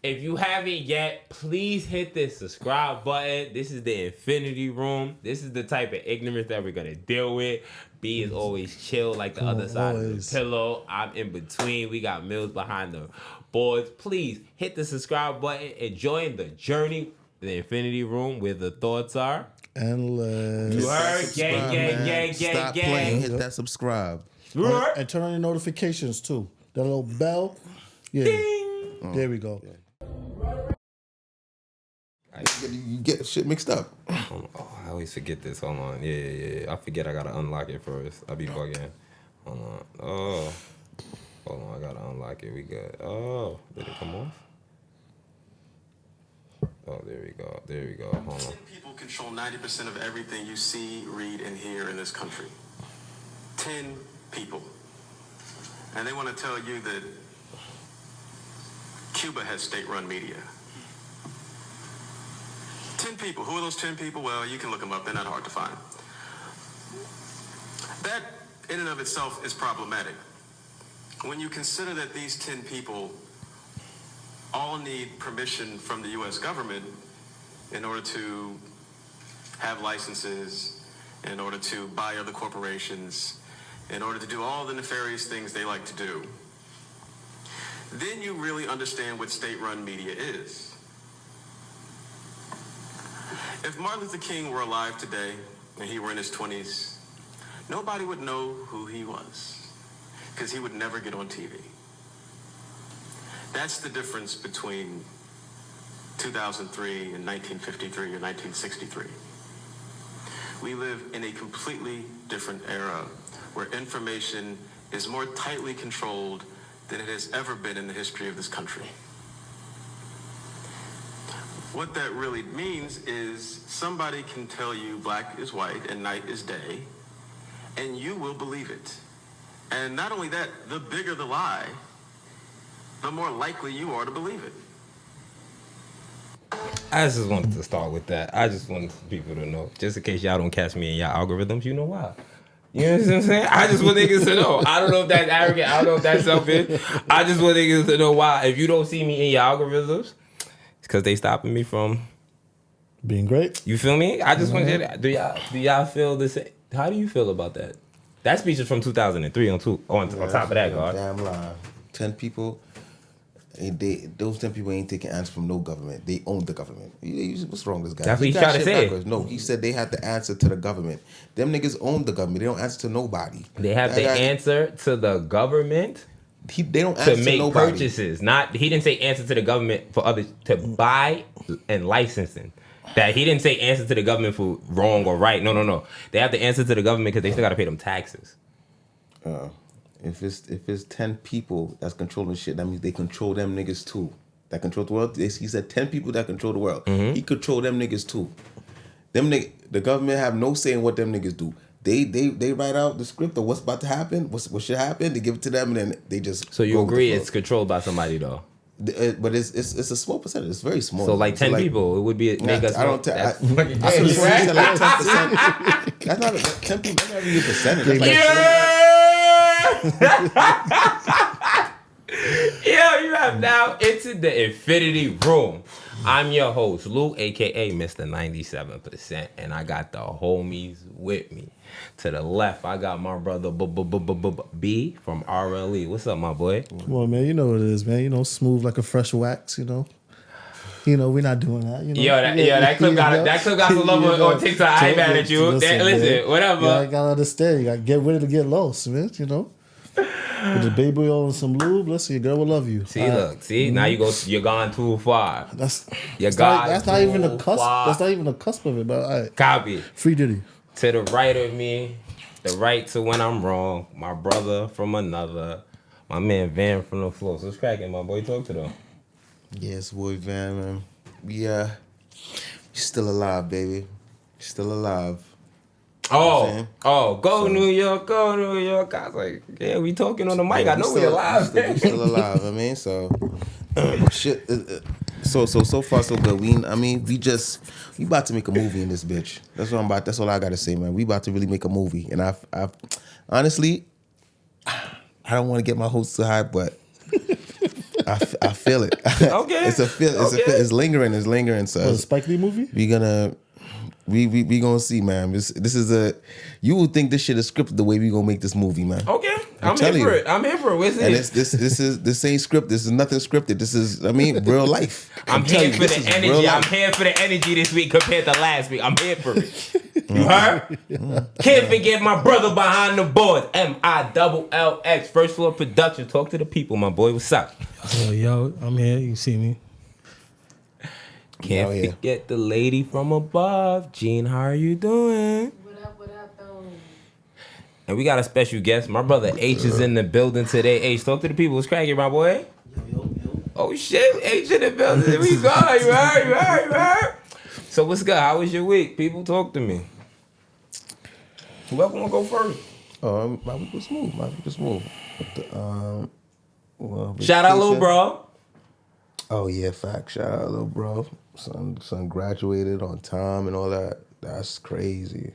If you haven't yet, please hit the subscribe button. This is the Infinity Room. This is the type of ignorance that we're going to deal with. B is always chill like the other side of the pillow. I'm in between. We got Mills behind the boards. Please hit the subscribe button and join the journey, the Infinity Room, where the thoughts are endless. You heard? Gang. Stop playing. Hit that subscribe. And turn on your notifications, too. That little bell. Yeah. Ding. There we go. You get shit mixed up. Oh, I always forget this. Hold on. Yeah. I forget I gotta unlock it first. I be bugging. Hold on. Oh. Hold on. I gotta unlock it. We good. Oh. Did it come off? Oh, there we go. Hold on. 10 people control 90% of everything you see, read, and hear in this country. 10 people. And they want to tell you that Cuba has state-run media. 10 people. Who are those 10 people? Well, you can look them up. They're not hard to find. That, in and of itself, is problematic. When you consider that these 10 people all need permission from the U.S. government in order to have licenses, in order to buy other corporations, in order to do all the nefarious things they like to do, then you really understand what state-run media is. If Martin Luther King were alive today and he were in his 20s, nobody would know who he was because he would never get on TV. That's the difference between 2003 and 1953 or 1963. We live in a completely different era where information is more tightly controlled than it has ever been in the history of this country. What that really means is somebody can tell you black is white and night is day, and you will believe it. And not only that, the bigger the lie, the more likely you are to believe it. I just wanted to start with that. I just wanted people to know, just in case y'all don't catch me in y'all algorithms, you know why. You know what I'm saying? I just want niggas to know. I don't know if that's arrogant. I don't know if that's selfish. I just want niggas to know why. If you don't see me in your algorithms, it's because they stopping me from being great. You feel me? I just want to. Do y'all feel the same? How do you feel about that? That speech is from 2003. On top of that, God. Damn lie. 10 people. Those 10 people ain't taking answers from no government. They own the government. What's wrong with this guy? That's what he's trying to say. Backwards. No, he said they had to answer to the government. Them niggas own the government. They don't answer to nobody. They have to answer to the government. They don't answer to make nobody. Purchases. He didn't say answer to the government for others to buy and licensing. That he didn't say answer to the government for wrong or right. No. They have to answer to the government because they still got to pay them taxes. If it's 10 people that's controlling shit, that means they control them niggas too. That control the world. He said 10 people that control the world. Mm-hmm. He control them niggas too. The government have no say in what them niggas do. They write out the script of what's about to happen, what should happen. They give it to them, and then they just. So you agree it's controlled by somebody though? But it's a small percentage. It's very small. So like 10 people, it would be make us. I don't. That's I fucking I gay, said right? like 10%. That's not 10 people. That's not really a percentage. That's like Yeah, you have now entered the Infinity Room. I'm your host, Lou, aka Mr. 97%, and I got the homies with me. To the left, I got my brother B from RLE. What's up, my boy? Come on, man. You know what it is, man. You know, smooth like a fresh wax. You know, we're not doing that. You know? That clip got some love on TikTok. I ain't mad at you. Listen, whatever. I gotta understand. You gotta get ready to get lost, man. You know. With the baby oil and some lube, listen, your girl will love you. See, now you're gone too far. That's not even a cusp. That's not even a cusp of it, but all right. Copy. Free Diddy. To the right of me, the right to when I'm wrong, my brother from another, my man Van from the floor. So it's cracking, my boy. Talk to them. Yes, boy, Van, man. You're still alive, baby. Still alive. Go New York. I was like, yeah, we talking on the mic. I know we alive. We still alive. I mean, so shit. So far so good. We about to make a movie in this bitch. That's all I gotta say, man. We about to really make a movie, and I honestly, I don't want to get my hopes too high, but I feel it. Okay. It's a feel. It's lingering. It's lingering. So a Spike Lee movie? we gonna see, man. This is a. You would think this shit is scripted the way we gonna make this movie, man. Okay. I'm here for it. I'm here for it. Where's And it? this ain't scripted. This is nothing scripted. This is real life. I'm here for the energy. I'm here for the energy this week compared to last week. I'm here for it. You heard? Can't forget my brother behind the board. MILLX, First Floor Production. Talk to the people, my boy. What's up? Yo, I'm here. You see me? Can't forget the lady from above. Jean, how are you doing? What up, though? And we got a special guest. My brother H is in the building today. H, talk to the people. What's cracking, my boy? Yo. Oh, shit. H in the building. Here we go. You heard? So what's good? How was your week? People, talk to me. Whoever want to go first? My week was smooth. Shout out, little bro. Oh yeah, fact. Shout out, little bro. Son graduated on time and all that. That's crazy.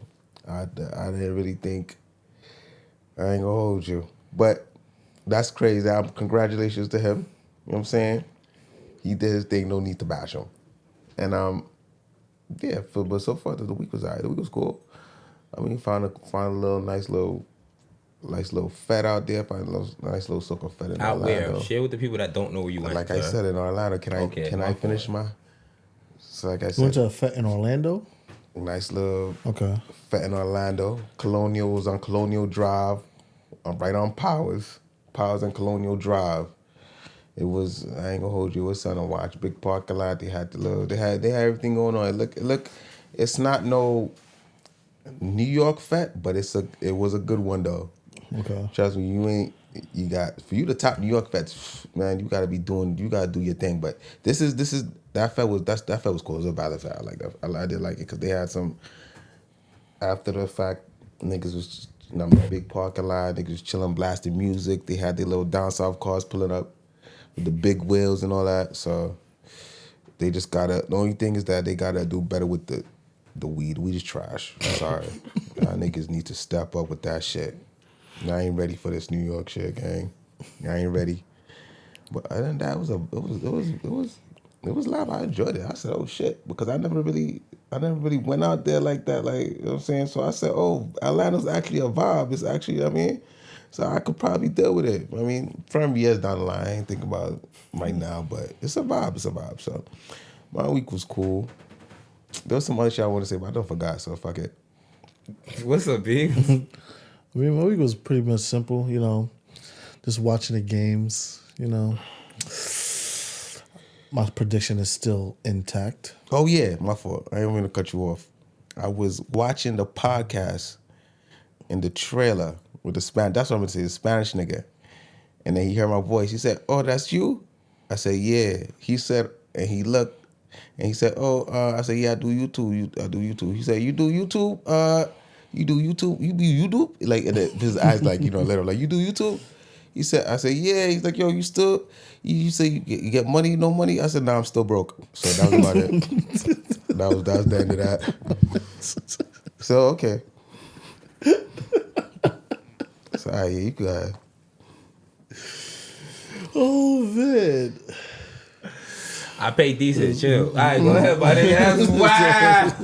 I didn't really think. I ain't gonna hold you, but that's crazy. Congratulations to him. You know what I'm saying? He did his thing. No need to bash him. And yeah. But so far the week was alright. The week was cool. I mean, find a little nice little fed out there. Find a nice little soccer fed in Out Orlando. where? Share with the people that don't know where you went. Like I said, in Orlando. Can I finish my? So like I You went said, to a fete in Orlando? nice little Okay. fete in Orlando. Colonial was on Colonial Drive. I'm right on Powers and Colonial Drive. It was, I ain't gonna hold you, it was something to watch. Big parking lot. They had they had everything going on. Look, it's not no New York fete, but it was a good one though. Okay. Trust me, for you to top New York fets, man, you gotta do your thing. But that fete was cool. It was a valid fete. I like that. I did like it because they had some after the fact niggas was just, big parking lot, niggas was chilling, blasting music. They had their little down south cars pulling up with the big wheels and all that. So they just the only thing is that they gotta do better with the weed. Weed is trash. Sorry. Y'all niggas need to step up with that shit. I ain't ready for this New York shit, gang. I ain't ready. But other than that, it was live. I enjoyed it. I said, oh shit, because I never really went out there like that. Like, you know what I'm saying? So I said, oh, Atlanta's actually a vibe. It's actually, so I could probably deal with it. From years down the line, I ain't thinking about it right now, but it's a vibe. So my week was cool. There was some other shit I want to say, but I don't forgot, so fuck it. What's up, B? My week was pretty much simple, just watching the games, My prediction is still intact. Oh yeah, my fault. I didn't mean to cut you off. I was watching the podcast in the trailer with the Spanish. That's what I'm gonna say, the Spanish nigga. And then he heard my voice. He said, "Oh, that's you?" I said, "Yeah." He said, and he looked, and he said, "Oh," I said, "Yeah, I do YouTube. I do YouTube." He said, "You do YouTube? You do YouTube? You do YouTube?" Like, and his eyes, like, later, like, "You do YouTube?" He said, I said, "Yeah." He's like, "Yo, you say you get money, no money?" I said, "Nah, I'm still broke." So that was about it. that was the end of that. So, okay. So, yeah, you got. Oh, man. I pay decent, chill. All right, go ahead, buddy. That's wild.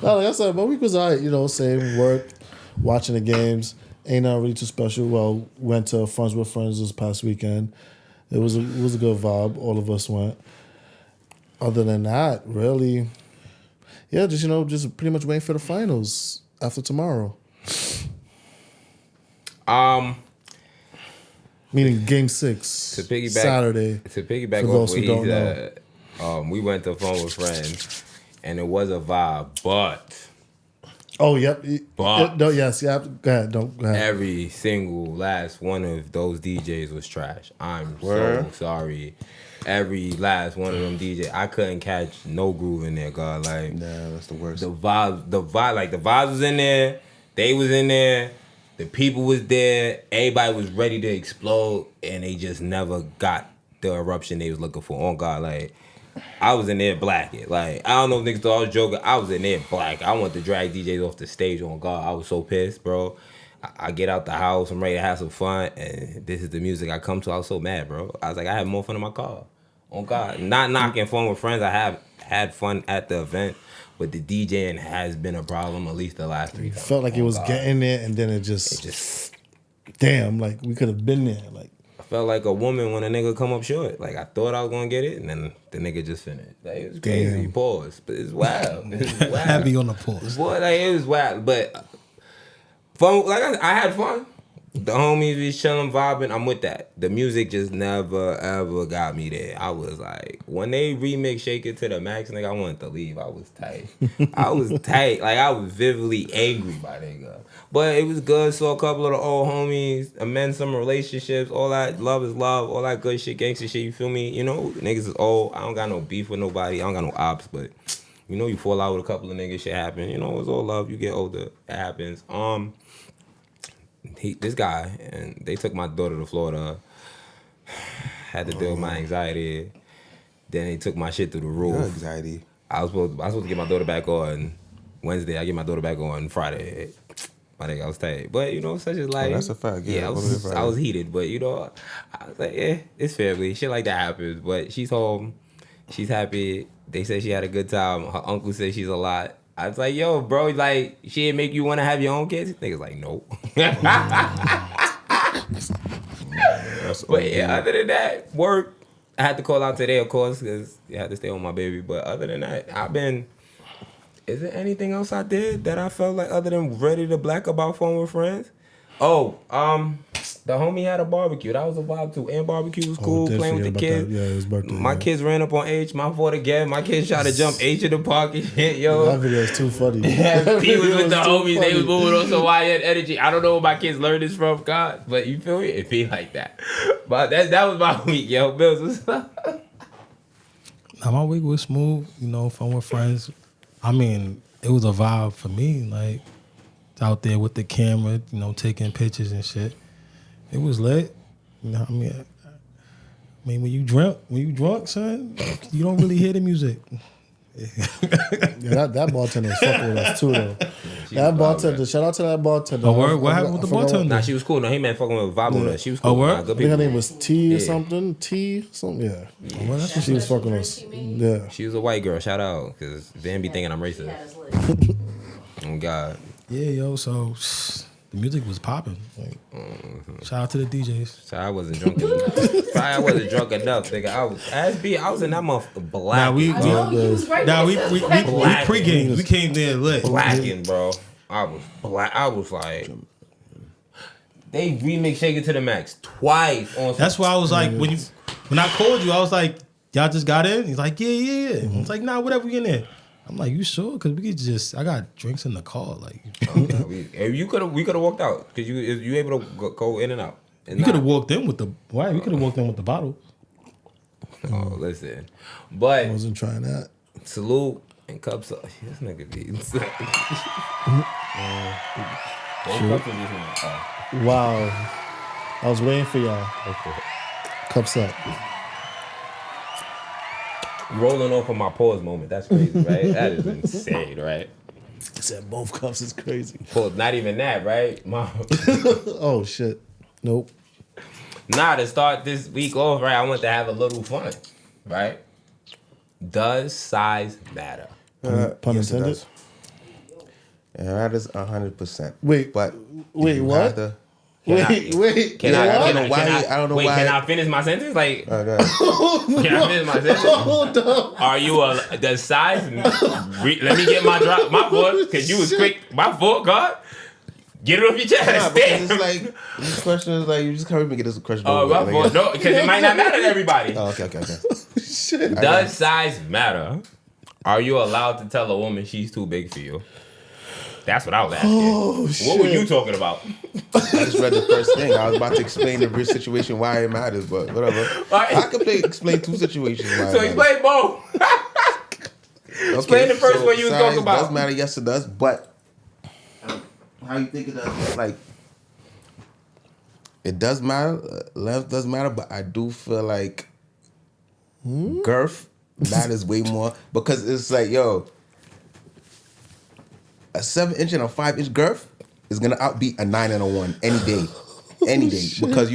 No, like I said, my week was all right, same work, watching the games. Ain't nothing really too special. Well, went to Friends with Friends this past weekend. It was a good vibe. All of us went. Other than that, really, yeah, just pretty much waiting for the finals after tomorrow. Meaning Game 6 To piggyback, Saturday. To piggyback for off those what who he don't said, we went to Fun with Friends, and it was a vibe, but Oh, yep. But no, yes, yeah. Go ahead. Go ahead. every single last one of those DJs was trash. I'm Word? so sorry. Every last one of them DJs, I couldn't catch no groove in there, God. Like, Nah, that's the worst. the vibes was in there. They was in there. The people was there. Everybody was ready to explode, and they just never got the eruption they was looking for. On God, like, I was in there blacking. Like, I don't know if niggas thought I was joking. I was in there black. I wanted to drag DJs off the stage. On God, I was so pissed, bro. I get out the house, I'm ready to have some fun, and this is the music I come to. I was so mad, bro. I was like, I had more fun in my car. Oh God, not knocking fun with friends. I have had fun at the event, but the DJing has been a problem at least the last 3 times. Felt like it was getting there, and then it just damn, like we could have been there. Like I felt like a woman when a nigga come up short. Like I thought I was gonna get it, and then the nigga just finished. Like it was crazy. Damn. Pause, but it's wild. It's wild. Heavy on the pause. Boy, like it was wild, but fun. Like I had fun. The homies was chilling, vibing. I'm with that. The music just never ever got me there. I was like, when they remix "Shake It to the Max," nigga, I wanted to leave. I was tight. I was tight. Like I was vividly angry by nigga. But it was good. Saw a couple of the old homies, amend some relationships. All that love is love. All that good shit, gangster shit. You feel me? You know, niggas is old. I don't got no beef with nobody. I don't got no ops, but. You know, you fall out with a couple of niggas, shit happen. You know, it's all love. You get older, it happens. This guy, and they took my daughter to Florida. Had to deal with my anxiety. Then they took my shit through the roof. Your anxiety. I was supposed to get my daughter back on Wednesday. I get my daughter back on Friday. My nigga, I was tight. But, you know, such as life. That's a fact. Yeah, I was heated. But, you know, I was like, yeah, it's family. Shit like that happens. But she's home. She's happy. They said she had a good time. Her uncle said she's a lot. I was like, yo, bro, like, she didn't make you want to have your own kids? Niggas like, nope. But yeah, other than that, work. I had to call out today, of course, because I had to stay on my baby. But other than that, is there anything else I did that I felt like other than ready to black about fun with friends? Oh, the homie had a barbecue. That was a vibe too. And barbecue was cool, playing with the kids. Yeah, his birthday. My kids ran up on H. My fault again. My kids tried to jump H in the park and shit, yo. That video is too funny. He was with the homies. They was moving on some YN energy. I don't know where my kids learned this from, God, but you feel me? It be like that. But that was my week, yo. Bills, what's up? Now my week was smooth, you know, fun with friends. I mean, it was a vibe for me, like out there with the camera, you know, taking pictures and shit. It was lit. You know what I mean? When you drunk, son, you don't really hear the music. Yeah, that bartender was fucking with us too, though. That bartender, shout out to that bartender. Oh, word? What happened with the bartender? Nah, she was cool. No, he meant fucking with vibe with us. She was cool. Oh, word? Nah, good I think her people. name was T or something. T something. Yeah. Oh, well, that's what She was fucking with us. Yeah. She was a white girl. Shout out, because Van be thinking I'm racist. Oh God. Yeah, yo. So the music was popping. Like, shout out to the DJs. So I wasn't drunk enough. I wasn't drunk enough, nigga. I was in that motherfucker black. Now we Blacking. pregame. We came there lit. blacking, bro. I was black. I was like, they remix "Shake It to the Max" twice on. That's why I was like, when I called you, I was like, y'all just got in? He's like, yeah. I was like, nah, whatever, we in there. I'm like, you sure? Because we could I got drinks in the car. Like, we could have walked out because you able to go in and out. you could have walked in with the why? We could have walked in with the bottle. Oh, listen, but I wasn't trying that. salute and cups up. This nigga be. Wow. I was waiting for y'all. Cups up. Rolling off of my pause moment. That's crazy, right? That is insane, right? I said both cups is crazy. Pause, not even that, right? Oh, shit. Nope. Nah, to start this week off, right, I want to have a little fun, right? Does size matter? Pun Yes, it intended? does. And that is 100%. Wait, but wait, you what? have to- Wait. Can I finish my sentence? Like, Okay. can I finish my sentence? Hold up. Are you the size? Let me get my voice, because you was quick. My fault, God. Get it off your chest. Nah, because Damn. it's like this question is like you just can't even get this question. Oh, over my with. fault. No, because it might not matter to everybody. Oh, okay. Shit. Does size matter? Are you allowed to tell a woman she's too big for you? That's what I was asking. Oh, shit. What were you talking about? I just read the first thing. I was about to explain the real situation why it matters, but whatever. Right. I could explain two situations why. So it matters. explain both. Explain the first one you was size talking about. Does matter? Yes, it does. But how you think it does? Like it does matter. Length does matter, but I do feel like girth matters way more because it's like a 7-inch and a 5-inch girth is gonna outbeat a 9 and a 1 any day, because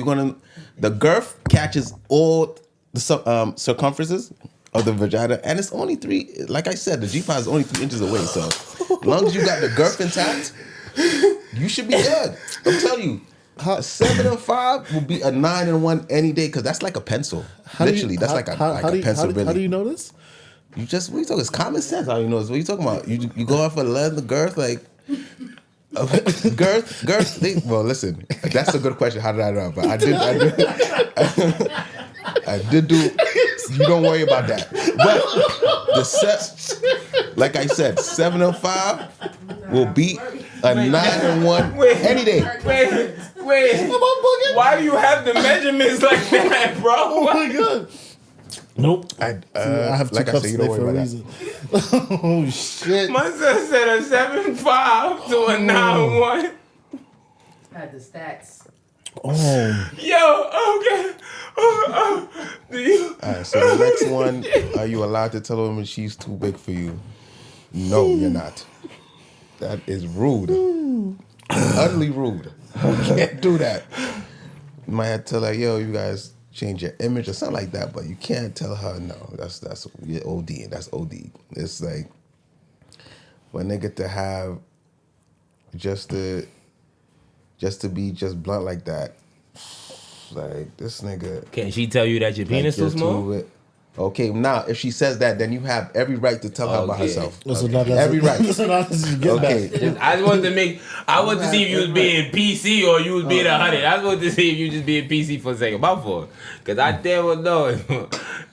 the girth catches all the circumferences of the vagina, and it's only 3. Like I said, the G-spot is only 3 inches away. So as long as you got the girth intact, you should be good. I'm telling you. A 7 and 5 will be a 9 and 1 any day, because that's like a pencil. Literally, that's like a pencil. How do you know this? You just, what are you talking? It's common sense. How you know this? What are you talking about? You go out for the length, the girth, like girth. Well, listen, that's a good question. How did I know? But I did do. You don't worry about that. But the set, like I said, 7 and 5 will beat a 9 and 1 any day. Wait. Why do you have the measurements like that, bro? Oh my god. Nope. I have two like I cups said, you today don't for worry a about reason. Oh shit. My son said a 7.5 to a 9.1. Had the stats. Oh. Yo, okay. Do you? All right, so the next one, are you allowed to tell a woman she's too big for you? No, you're not. That is rude. Utterly rude. You can't do that. You might have to tell her, yo, you guys change your image or something like that, but you can't tell her, no, that's you're OD. That's OD. It's like when they get to have just to be just blunt like that. Like, this nigga. Can she tell you that your penis too small? Okay, now if she says that, then you have every right to tell her about herself. Every right. Okay. I just wanted to see if you was being PC or you was being 100. I just wanted to see if you just being PC for a second. My fault. Because I damn well know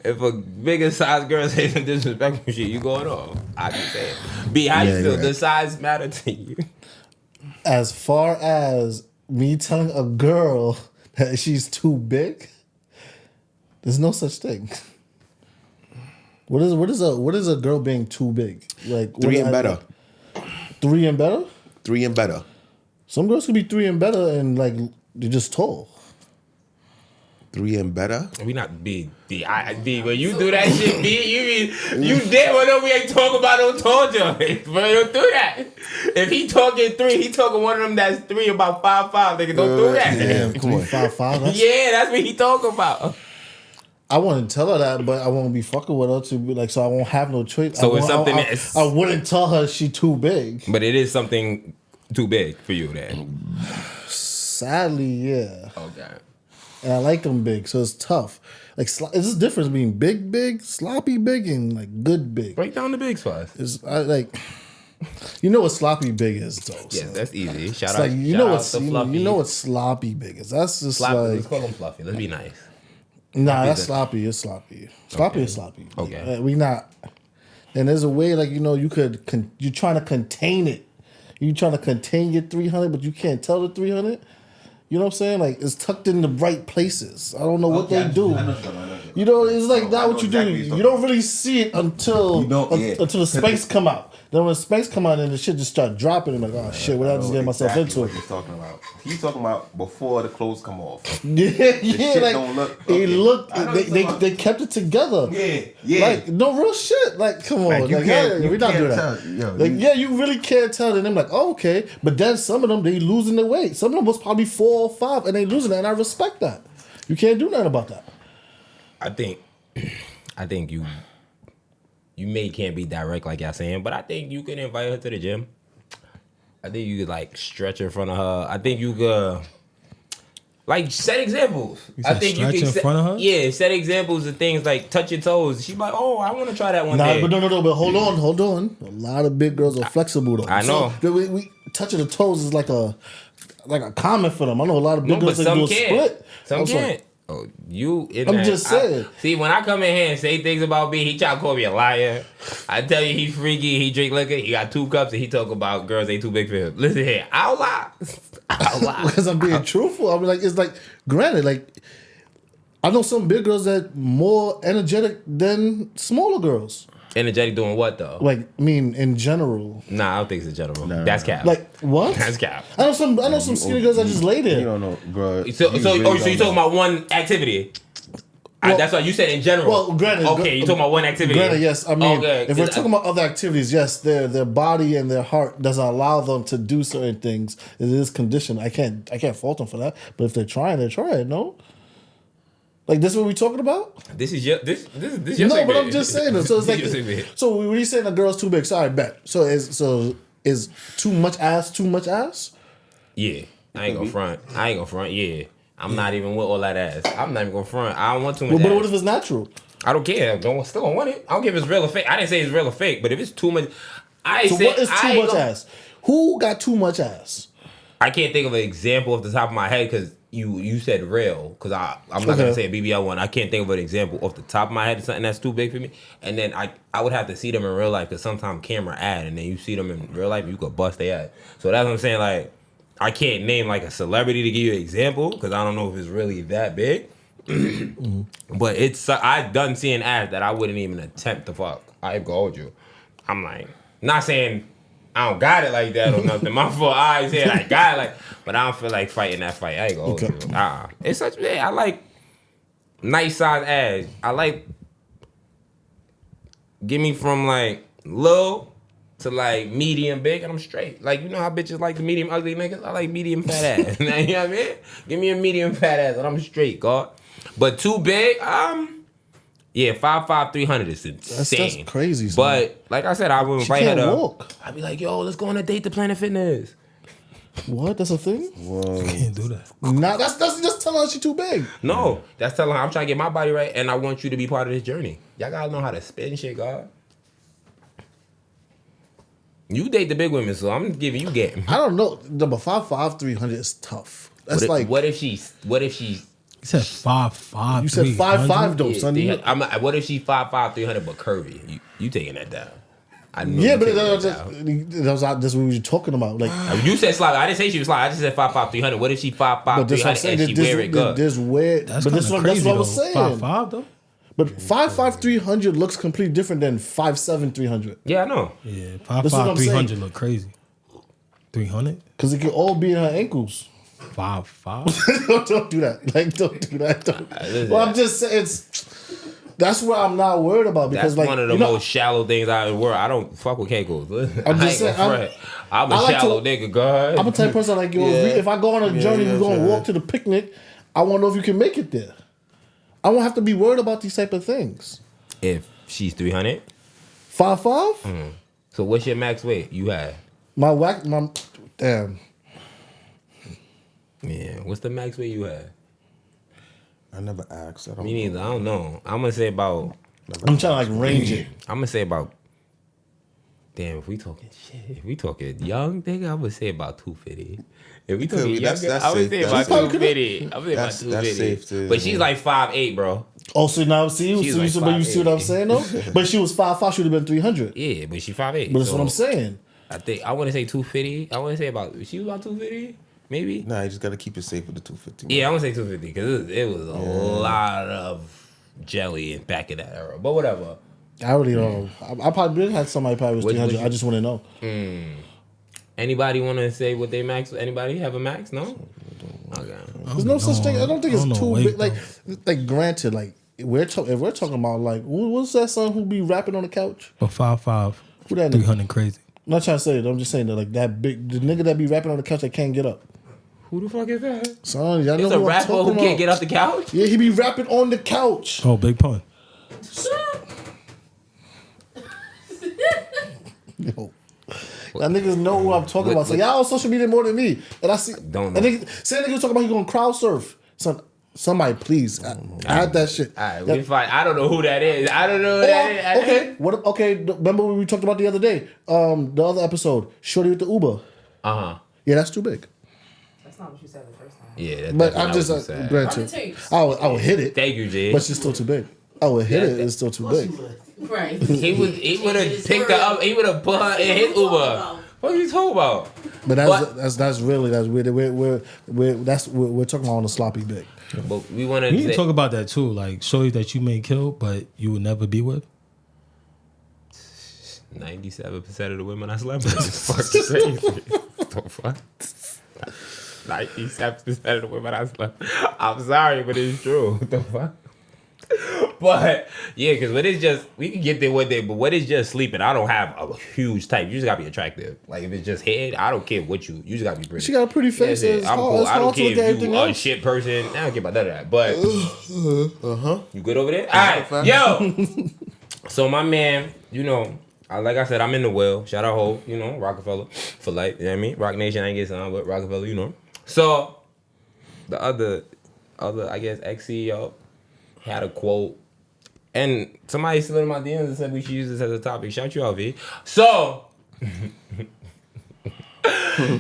if a bigger size girl says some disrespectful shit, you going off. I can say it. B, how you feel? Does size matter to you? As far as me telling a girl that she's too big, there's no such thing. What is a girl being too big? Like 3 and better. 3 and better? 3 and better. Some girls could be 3 and better and like they're just tall. 3 and better? We not B. D. When you do that shit, B, you damn well know we ain't talking about no tall joints. But don't do that. If he talking 3, he talking one of them that's 3 about 5'5". Nigga, don't do that. Damn, 3'5". Yeah, that's what he talking about. I wouldn't tell her that, but I won't be fucking with her to be like, so I won't have no choice. So it's something that's... I wouldn't tell her she too big. But it is something too big for you then. Sadly, yeah. Okay. And I like them big, so it's tough. Like, it's this difference between big, sloppy big, and like good big. Break down the bigs for us. It's like, you know what sloppy big is, though. Yes, so. that's easy. Shout It's out. like you know what sloppy big is. That's just sloppy. like Let's call them fluffy. Let's be nice. Nah, that's sloppy. It's sloppy. Sloppy is sloppy. Okay. We not. And there's a way, like, you know, you're trying to contain it. You trying to contain your 300, but you can't tell the 300. You know what I'm saying? Like, it's tucked in the right places. I don't know what they do. You know, it's like not what you do. You don't really see it until until the space come out. Then when the space come out and the shit just start dropping, I'm like, oh shit, what I just get myself into? What he's talking about. He's talking about before the clothes come off. Yeah, shit like don't look. it looked. They kept it together. Yeah. Like no real shit. Like come on, you can't we not doing tell. that. You really can't tell. And I'm like, oh, okay, but then some of them they losing their weight. Some of them was probably 4 or 5, and they losing it, and I respect that. You can't do nothing about that. I think you can't be direct like y'all saying, but I think you can invite her to the gym. I think you could like stretch in front of her. I think you could like set examples. I think you can in front of her? Yeah, set examples of things like touch your toes. She's like, oh, I want to try that one Nah, day. but no, but hold on. A lot of big girls are flexible though. I know. So, we touching the toes is like a comment for them. I know a lot of big girls that do a split. Some can't. Like, oh, you in I'm that. just saying. See, when I come in here and say things about me, he try to call me a liar. I tell you he's freaky, he drink liquor, he got 2 cups, and he talk about girls ain't too big for him. Listen here, I'll lie. Because I'm being truthful. I'm like, it's like, granted, like, I know some big girls that more energetic than smaller girls. Energetic doing what though? Like, I mean, in general. Nah, I don't think it's in general. That's cap. Like what? That's cap. I know some skinny girls that just lay there. You don't know, bro. So you talking about one activity? That's what you said in general. Well, granted. Okay, you talking about one activity. Granted, yes. I mean, Okay, if we're talking about other activities, yes, their body and their heart doesn't allow them to do certain things. It is conditioned. I can't fault them for that. But if they're trying, no. Like this, is what we talking about? This is your your No, segment. but I'm just saying it. So it's This like, is your segment. so when you saying a girl's too big, so I bet. So is too much ass too much ass? Yeah, I ain't gonna front. Yeah, I'm not even with all that ass. I'm not even gonna front. I don't want too much. But ass. what if it's natural? I don't care. Still don't want it. I don't care if it's real or fake. I didn't say it's real or fake, but if it's too much, So what is too much ass? Who got too much ass? I can't think of an example off the top of my head because you said real. Because I'm not gonna say a BBL one. I can't think of an example off the top of my head of something that's too big for me. And then I would have to see them in real life because sometimes camera ad and then you see them in real life, you could bust their ass. So that's what I'm saying. Like I can't name like a celebrity to give you an example because I don't know if it's really that big. But I done seeing ads that I wouldn't even attempt to fuck. I ain't gonna hold you. I'm like, not saying I don't got it like that or nothing. My fault. I said I got it like, but I don't feel like fighting that fight. I ain't gonna hold you. It's such. I like nice size ass. I like. Give me from like low to like medium big and I'm straight. Like you know how bitches like the medium ugly niggas? I like medium fat ass. You know what I mean? Give me a medium fat ass and I'm straight, God. But too big, yeah, 5'5", 300 is insane. That's crazy. Son. But like I said, I wouldn't fight her to walk. I'd be like, yo, let's go on a date to Planet Fitness. What? That's a thing? Whoa. Can't do that. Nah, that's just telling her she too big. No, that's telling her I'm trying to get my body right and I want you to be part of this journey. Y'all gotta know how to spin shit, God. You date the big women, so I'm giving you game. I don't know. Number 5'5", 300 is tough. That's What if she You said 5'5". You said 5'5" though, son. What if she 5'5", 300 but curvy? You taking that down? I know Yeah, you but taking that's what we were talking about. Like, you said sloppy. I didn't say she was sloppy. I just said 5'5", 300. What if she 5'5", but this 300 I'm saying. and she wear it good? There's weird. That's But kind of crazy that's what I was saying. 5'5" though. But 5'5", 300 looks completely different than 5'7", 300. Yeah, I know. Yeah, That's what I'm 5'5", 300 saying. look crazy. 300? Because it can all be in her ankles. 5'5". Don't do that. Like, don't do that. Well, I'm just saying that's what I'm not worried about because That's like one of the most shallow things out in the world. I don't fuck with Keikos. I'm just saying, I'm a like shallow nigga, God. I'm a type of person like, yo, if I go on a journey, we're going to walk to the picnic, I want to know if you can make it there. I won't have to be worried about these type of things. If she's 300? 5'5"? So what's your max weight you had? Damn. Yeah, what's the max weight you had? I never asked. I don't Me neither. I don't know. I'm gonna say about. I'm trying to like range it. I'm gonna say about. Damn, if we talking shit, if we talking young nigga, I'm gonna say about 250. If we talking young, that's I would safe. say That's about safe. 250. I'm say about That's 250. safe too, But she's yeah. like 5'8", bro. Oh, so now see She's like but you see what I'm 5'8". saying though? But she was 5'5", she would have been 300. Yeah, but she 5'8". But that's so what I'm saying. I think I want to say 250. I want to say about. She was about 250, maybe. Nah, you just gotta keep it safe with the 250. Yeah, I want to say 250 because it was a lot of jelly in back in that era. But whatever. I already know. I probably did have somebody probably was What- 300. what I just want to know. Anybody want to say what they max? Anybody have a max? No. Okay. There's no such thing. I don't think it's know too weight, big. Like granted, like if we're talking about like what's that son who be rapping on the couch? But 5'5", Who that nigga? 300 crazy. I'm not trying to say it. I'm just saying that like that big the nigga that be rapping on the couch that can't get up. Who the fuck is that? Son, y'all know It's a who I'm rapper talking who about. can't get off the couch. Yeah, he be rapping on the couch. Oh, Big Pun. Yo. That niggas know who I'm talking about. So y'all on social media more than me. And I see Don't know. And say niggas talking about he going crowd surf. Son, somebody please add that shit. All right, That- we fine. I don't know who that is. I don't know who that is. okay. Remember what we talked about the other day? The other episode. Shorty with the Uber. Uh huh. Yeah, that's too big. That's not what you said the first time. Yeah, that's But definitely I'm not just what you said. granted. On the tapes. I would hit it. Thank you, G. But she's still too big. I would hit it. It's still too big. Right. He would have picked her up. He would have put her in his Uber. What are you talking about? But that's weird. We're talking about on the sloppy big. But we want We need to to talk about that too. Like, shorties that you may kill, but you would never be with. 97% of the women I slept with is fucking crazy. The fuck? 97% of the women I slept. I'm sorry, but it's true. What the fuck? But yeah, because when it's just we can get there one day, but when it's just sleeping, I don't have a huge type. You just gotta be attractive. Like if it's just head, I don't care what you just gotta be pretty. She got a pretty face. That's it. It's I'm hard- cool. it's I don't hard to care look at if everything you a else. shit person. I don't care about none of that. But Uh-huh. you good over there? All right, yo. So my man, you know, like I said, I'm in the well. Shout out Ho, you know, Rockefeller for life. You know what I mean? Rock Nation, I ain't get signed, but Rockefeller, you know. So the other, I guess, ex-CEO had a quote, and somebody slid in my DMs and said we should use this as a topic. Shout you out, V. So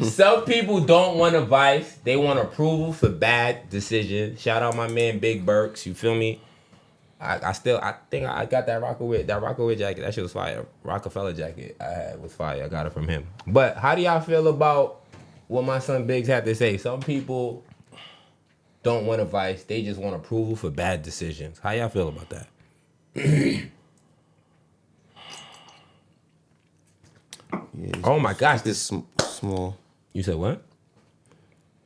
some people don't want advice; they want approval for bad decisions. Shout out my man Big Burks. You feel me? I think I got that Rockaway jacket. That shit was fire. Rockefeller jacket I had was fire. I got it from him. But how do y'all feel about what my son Biggs had to say? Some people don't want advice. They just want approval for bad decisions. How y'all feel about that? Yeah, Oh my gosh. this small. You said what?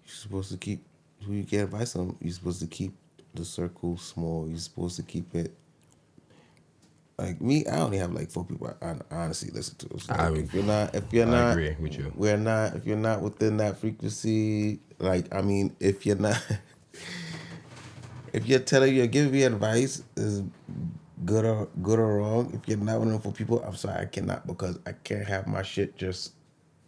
You're supposed to keep who you get advice on. You're supposed to keep the circle small. You're supposed to keep it. Like me, I only have like 4 people I honestly listen to. So I like, if you're not, I agree with you. if you're not within that frequency, like I mean, if you're not, if you're giving me advice is good or wrong. If you're not one of them 4 people, I'm sorry, I cannot, because I can't have my shit just.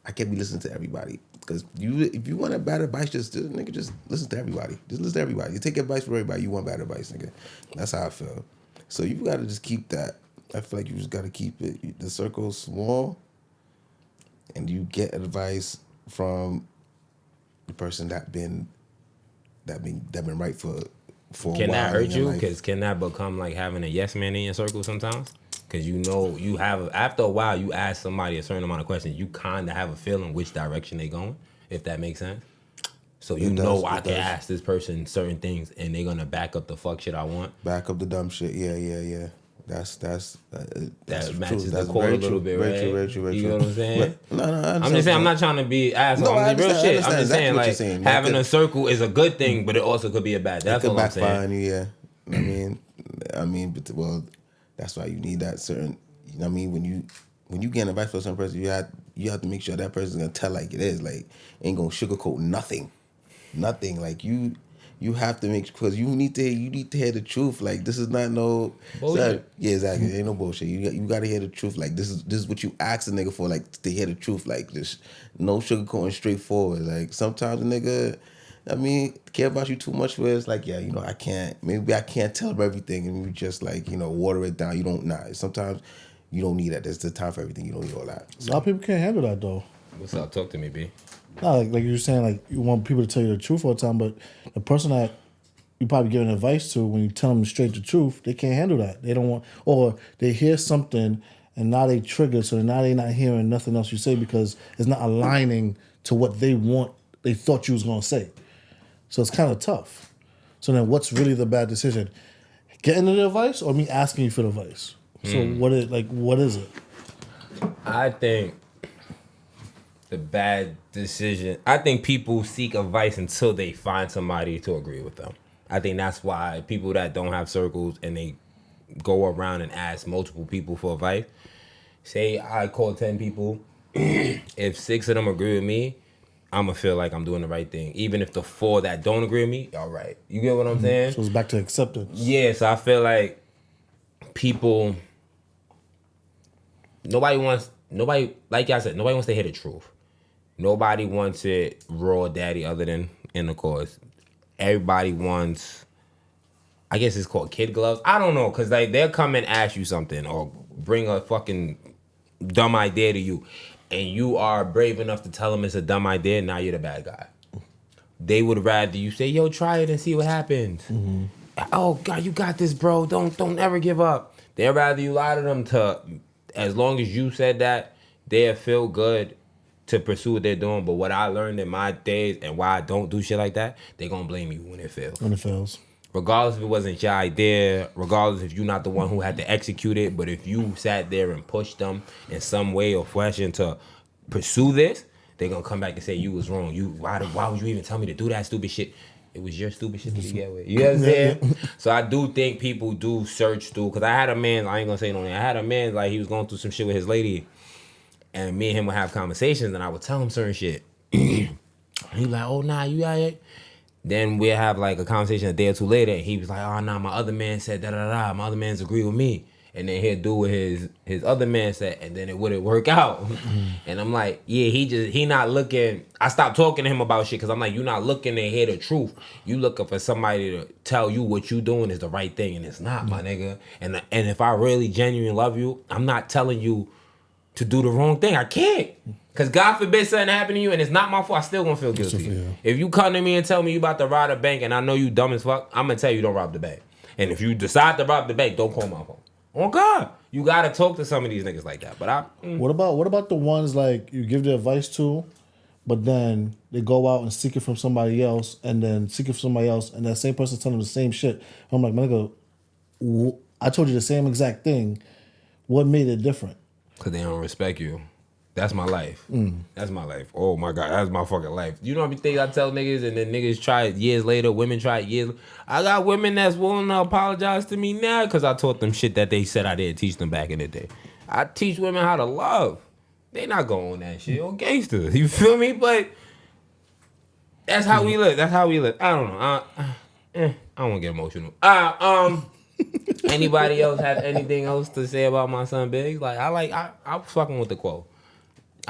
I can't be listening to everybody. Because if you want a bad advice, just listen to everybody. Just listen to everybody. You take advice from everybody. You want bad advice, nigga. That's how I feel. So you got to just keep that. I feel like you just got to keep it. The circle small, and you get advice from the person that been right for a while. Can that hurt in your you? life. Because can that become like having a yes man in your circle sometimes? Because you know you have, after a while, you ask somebody a certain amount of questions, you kind of have a feeling which direction they going, if that makes sense. So you know I can ask this person certain things and they're gonna back up the fuck shit I want. Back up the dumb shit. Yeah. That's That true. matches That's the quote a very little true. bit, Very right? true. Very true. Very You true. know what I'm saying? No, I I'm just saying, I'm not trying to be asshole. No, I I'm just real understand- shit. I I'm just saying, understand exactly what you're like, saying. having That a circle is a good thing, but it also could be a bad. That's could all I'm backfire saying. on you, yeah. But well, that's why you need that certain. You know what I mean? When you get advice from some person, you have to make sure that person's gonna tell like it is. Like ain't gonna sugarcoat nothing. Like you have to make, because you need to hear the truth. Like this is not no Bullshit. Yeah, exactly. Ain't no bullshit. You gotta hear the truth. Like this is what you ask a nigga for. Like to hear the truth. Like this, no sugarcoating, straightforward. Like sometimes a nigga, I mean, care about you too much where it's like, yeah, you know, I can't tell him everything, and you just like, you know, water it down. You don't sometimes you don't need that. There's the time for everything. You don't need all that. A lot of people can't handle that though. What's up? Talk to me, B. No, like you were saying, like you want people to tell you the truth all the time, but the person that you probably giving advice to, when you tell them straight the truth, they can't handle that. They don't want, or they hear something and now they trigger, so now they not hearing nothing else you say because it's not aligning to what they thought you was gonna say. So it's kind of tough. So then, what's really the bad decision? Getting the advice or me asking you for the advice? So what is it? I think the bad decision. I think people seek advice until they find somebody to agree with them. I think that's why people that don't have circles and they go around and ask multiple people for advice. Say I call 10 people, if 6 of them agree with me, I'm gonna feel like I'm doing the right thing. Even if the 4 that don't agree with me, all right. You get what I'm saying? So it's back to acceptance. Yeah, so I feel like people, nobody, like y'all said, nobody wants to hear the truth. Nobody wants it raw daddy other than intercourse. Everybody wants, I guess it's called kid gloves. I don't know, because like they'll come and ask you something or bring a fucking dumb idea to you, and you are brave enough to tell them it's a dumb idea, now you're the bad guy. They would rather you say, yo, try it and see what happens. Mm-hmm. Oh, God, you got this, bro. Don't ever give up. They'd rather you lie to them to, as long as you said that, they'll feel good to pursue what they're doing. But what I learned in my days and why I don't do shit like that, they're going to blame you when it fails. When it fails. Regardless if it wasn't your idea, regardless if you're not the one who had to execute it, but if you sat there and pushed them in some way or fashion to pursue this, they're going to come back and say you was wrong. Why would you even tell me to do that stupid shit? it was your stupid shit that you get with. You know what I'm saying? So I do think people do search through, because I had a man, I ain't gonna say no name, I had a man, like, he was going through some shit with his lady, and me and him would have conversations, and I would tell him certain shit. He like, oh, nah, you got it. Then we'll have like a conversation a day or two later, and he was like, oh, nah, my other man said da-da-da, my other man's agree with me. And then he'll do what his other man said, and then it wouldn't work out. And I'm like, yeah, he not looking. I stopped talking to him about shit because I'm like, you not looking to hear the truth. You looking for somebody to tell you what you doing is the right thing, and it's not, my nigga. And if I really genuinely love you, I'm not telling you to do the wrong thing. I can't. Because God forbid something happen to you and it's not my fault, I still gonna feel guilty. Yeah. If you come to me and tell me you about to rob a bank and I know you dumb as fuck, I'm gonna tell you don't rob the bank. And if you decide to rob the bank, don't call my phone. Oh God, you gotta talk to some of these niggas like that. But what about the ones like you give the advice to, but then they go out and seek it from somebody else, and then seek it from somebody else, and that same person telling them the same shit. I'm like, my nigga, I told you the same exact thing. What made it different? Because they don't respect you. That's my life. That's my life. Oh my God, that's my fucking life. You know how many things I tell niggas and then niggas try it years later, women try it years later. I got women that's willing to apologize to me now because I taught them shit that they said I didn't teach them back in the day. I teach women how to love. They not going on that shit on gangster. You feel me? But that's how we live. That's how we live. I don't know. I don't want to get emotional. Anybody else have anything else to say about my son Biggs? Like I was fucking with the quote.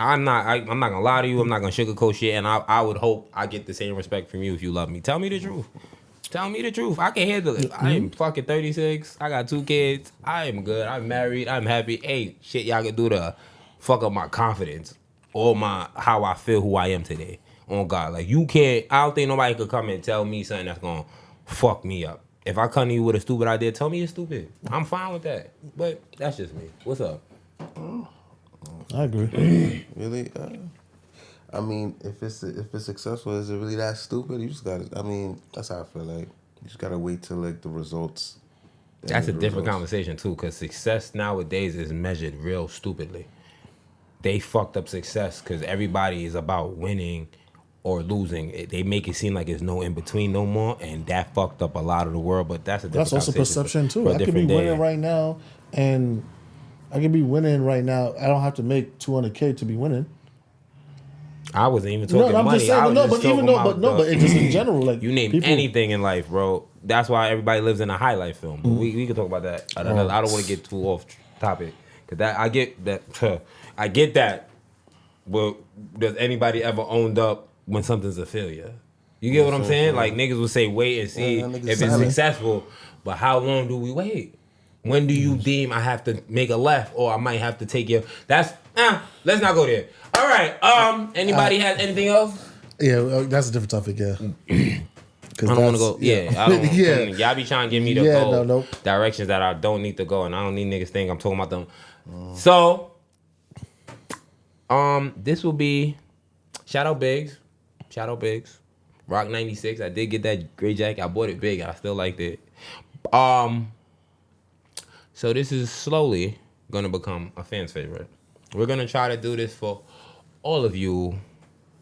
I'm not gonna lie to you. I'm not gonna sugarcoat shit, and I would hope I get the same respect from you if you love me. Tell me the truth. Tell me the truth. I can handle it. I am fucking 36. I got 2 kids. I am good. I'm married. I'm happy. Hey, shit, y'all can do to fuck up my confidence or how I feel who I am today. Oh God, like you can't. I don't think nobody could come and tell me something that's gonna fuck me up. If I come to you with a stupid idea, tell me you're stupid. I'm fine with that. But that's just me. What's up? I agree. Really? I mean, if it's successful, is it really that stupid? You just gotta. I mean, that's how I feel like. You just gotta wait till like the results. That's a different conversation too, because success nowadays is measured real stupidly. They fucked up success because everybody is about winning or losing. They make it seem like there's no in between no more, and that fucked up a lot of the world. But that's also perception too. I could be winning right now, and I can be winning right now. I don't have to make $200K to be winning. I wasn't even talking money. Just saying, but it's just in general. Like you name anything in life, bro. That's why everybody lives in a high life film. But we can talk about that. I don't want to get too off topic because I get that. I get that. But does anybody ever owned up when something's a failure? You get what I'm saying? Like niggas will say wait and see if it's successful, but how long do we wait? When do you deem I have to make a left or I might have to take your... Let's not go there. All right. Anybody has anything else? Yeah, that's a different topic, yeah. I don't want to go... Yeah. I don't, y'all be trying to give me the go directions that I don't need to go, and I don't need niggas think I'm talking about them. So, this will be... Shout out Biggs. Rock 96. I did get that gray jacket. I bought it big. I still liked it. So this is slowly going to become a fan's favorite. We're going to try to do this for all of you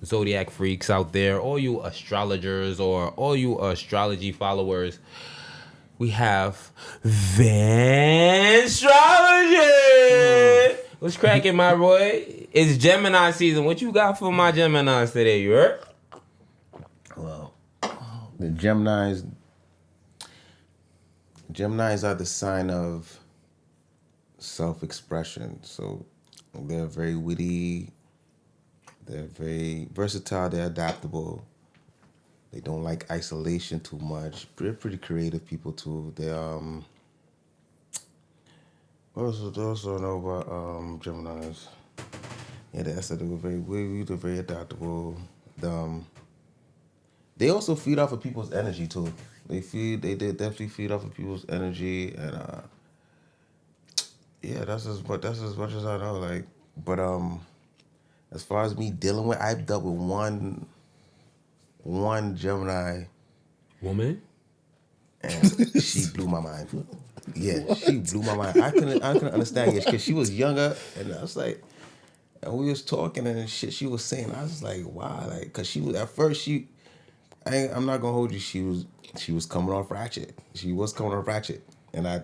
zodiac freaks out there, all you astrologers or all you astrology followers. We have Vanstrology. What's cracking, my boy? It's Gemini season. What you got for my Geminis today, you heard? Well, the Geminis are the sign of self-expression. So they're very witty, they're very versatile, they're adaptable. They don't like isolation too much. They're pretty creative people too. They what else do I know about Geminis? Yeah, they were very witty, they're very adaptable. They also feed off of people's energy too. They definitely feed off of people's energy, and yeah, that's as much as I know. Like, but as far as me dealing with, I've dealt with one Gemini woman, and she blew my mind. Yeah, she blew my mind. I couldn't understand it because she was younger, and I was like, and we was talking and shit she was saying. I was like, wow, like, cause she was at first I'm not gonna hold you. She was coming off ratchet. She was coming off ratchet, and I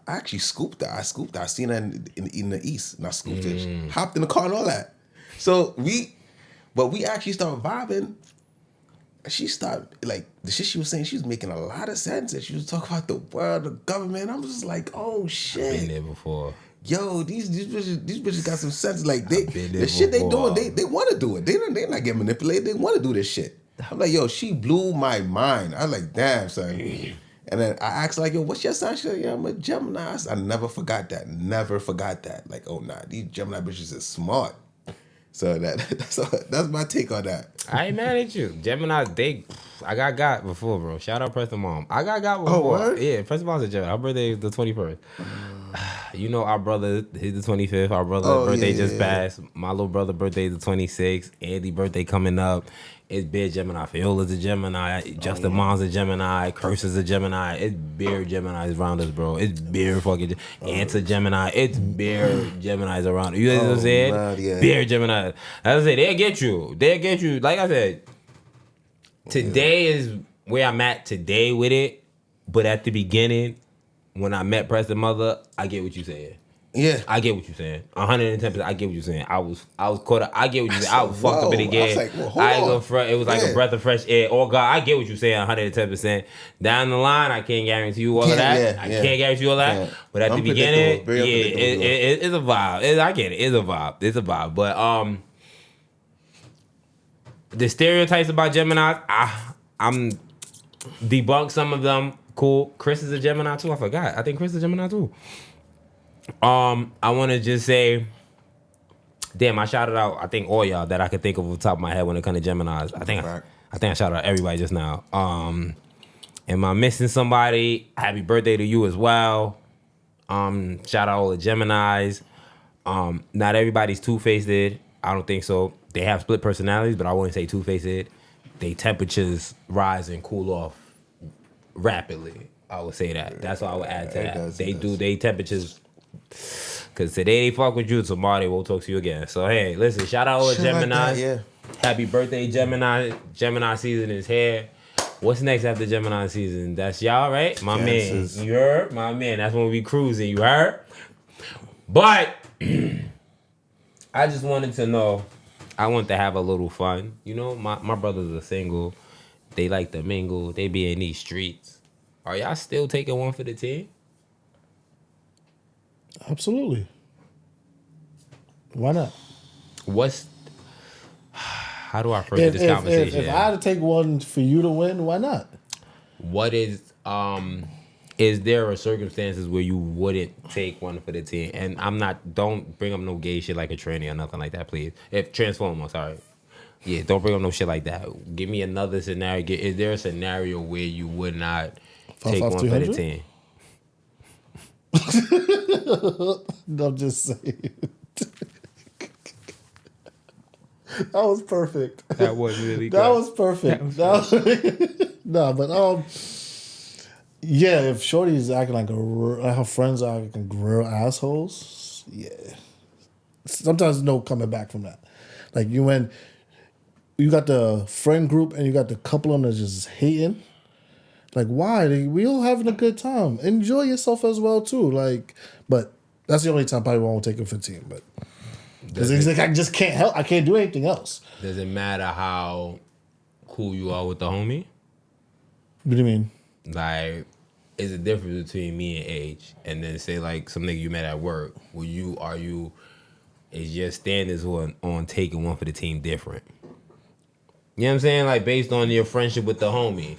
actually scooped her. I seen her in the east, and I scooped her. She hopped in the car and all that. So we actually started vibing. She started, like, the shit she was saying, she was making a lot of sense. And she was talking about the world, the government. I'm just like, oh shit. Been there before. Yo, these bitches got some sense. Like, the shit they doing, they want to do it. They're not getting manipulated. They want to do this shit. I'm like, yo, she blew my mind. I was like, damn, son. And then I asked, like, yo, what's your sign? She said, yeah, I'm a Gemini. I never forgot that. Never forgot that. Like, oh, nah, these Gemini bitches are smart. So that's my take on that. I ain't mad at you. Gemini, I got before, bro. Shout out Preston Mom. I got before. Oh, what? Yeah, Preston Mom's a Gemini. Our birthday is the 21st. You know our brother, he's the 25th. Our brother's birthday just passed. My little brother birthday is the 26th. Andy birthday coming up. It's big Gemini. Fiola's a Gemini. Justin Mom's a Gemini. Curse is a Gemini. It's bare Geminis around us, bro. It's bare fucking Ant's a Gemini. It's bare Geminis around us. You know what I'm saying? Yeah. Bare Gemini. As I say, they'll get you. They'll get you. Like I said, today is where I'm at today with it. But at the beginning, when I met Preston Mother, I get what you're saying. Yeah. I get what you're saying. 110%. I get what you're saying. I was caught up. I get what you're saying. I was fucked up in the game. I was like, well, hold I ain't on. gonna front. It was like a breath of fresh air. Oh God, I get what you're saying. 110%. Down the line, I can't guarantee you all of that. I can't guarantee you all that. Yeah. But at the beginning, yeah, it's a vibe. I get it. It's a vibe. It's a vibe. But the stereotypes about Gemini, I'm debunk some of them. Cool. Chris is a Gemini too. I forgot. I think Chris is a Gemini too. I want to just say, damn, I shouted out, I think, all y'all that I could think of off the top of my head when it comes to Geminis. I think I shouted out everybody just now. Am I missing somebody? Happy birthday to you as well. Shout out all the Geminis. Not everybody's two-faced. I don't think so. They have split personalities, but I wouldn't say two-faced. They temperatures rise and cool off rapidly. I would say that. That's what I would add to that. They temperatures. Cause today they fuck with you, tomorrow they won't talk to you again. So hey, listen, shout out all the Geminis. Happy birthday, Gemini. Gemini season is here. What's next after Gemini season? That's y'all, right? My man. You heard? My man. That's when we cruising, you heard? But I just wanted to know, I want to have a little fun. You know, my brothers are single. They like to mingle. They be in these streets. Are y'all still taking one for the team? Absolutely. Why not? How do I phrase this conversation? If I had to take one for you to win, why not? What is there a circumstances where you wouldn't take one for the team? And don't bring up no gay shit like a tranny or nothing like that, please. If Transformer, sorry. Yeah, don't bring up no shit like that. Give me another scenario. Is there a scenario where you would not take one for the team? I'm just saying. That was perfect. That was really good. That was perfect. No, but yeah, if Shorty's acting like her friends are acting real assholes, yeah. Sometimes there's no coming back from that. Like you got the friend group and you got the couple of them that's just hating. Like, why? We all having a good time. Enjoy yourself as well, too. Like, but that's the only time probably won't take it for team. But it's like I just can't help. I can't do anything else. Does it matter how cool you are with the homie? What do you mean? Like, is the difference between me and Age, and then say like some nigga you met at work? Is your standards on taking one for the team different? You know what I'm saying? Like based on your friendship with the homie.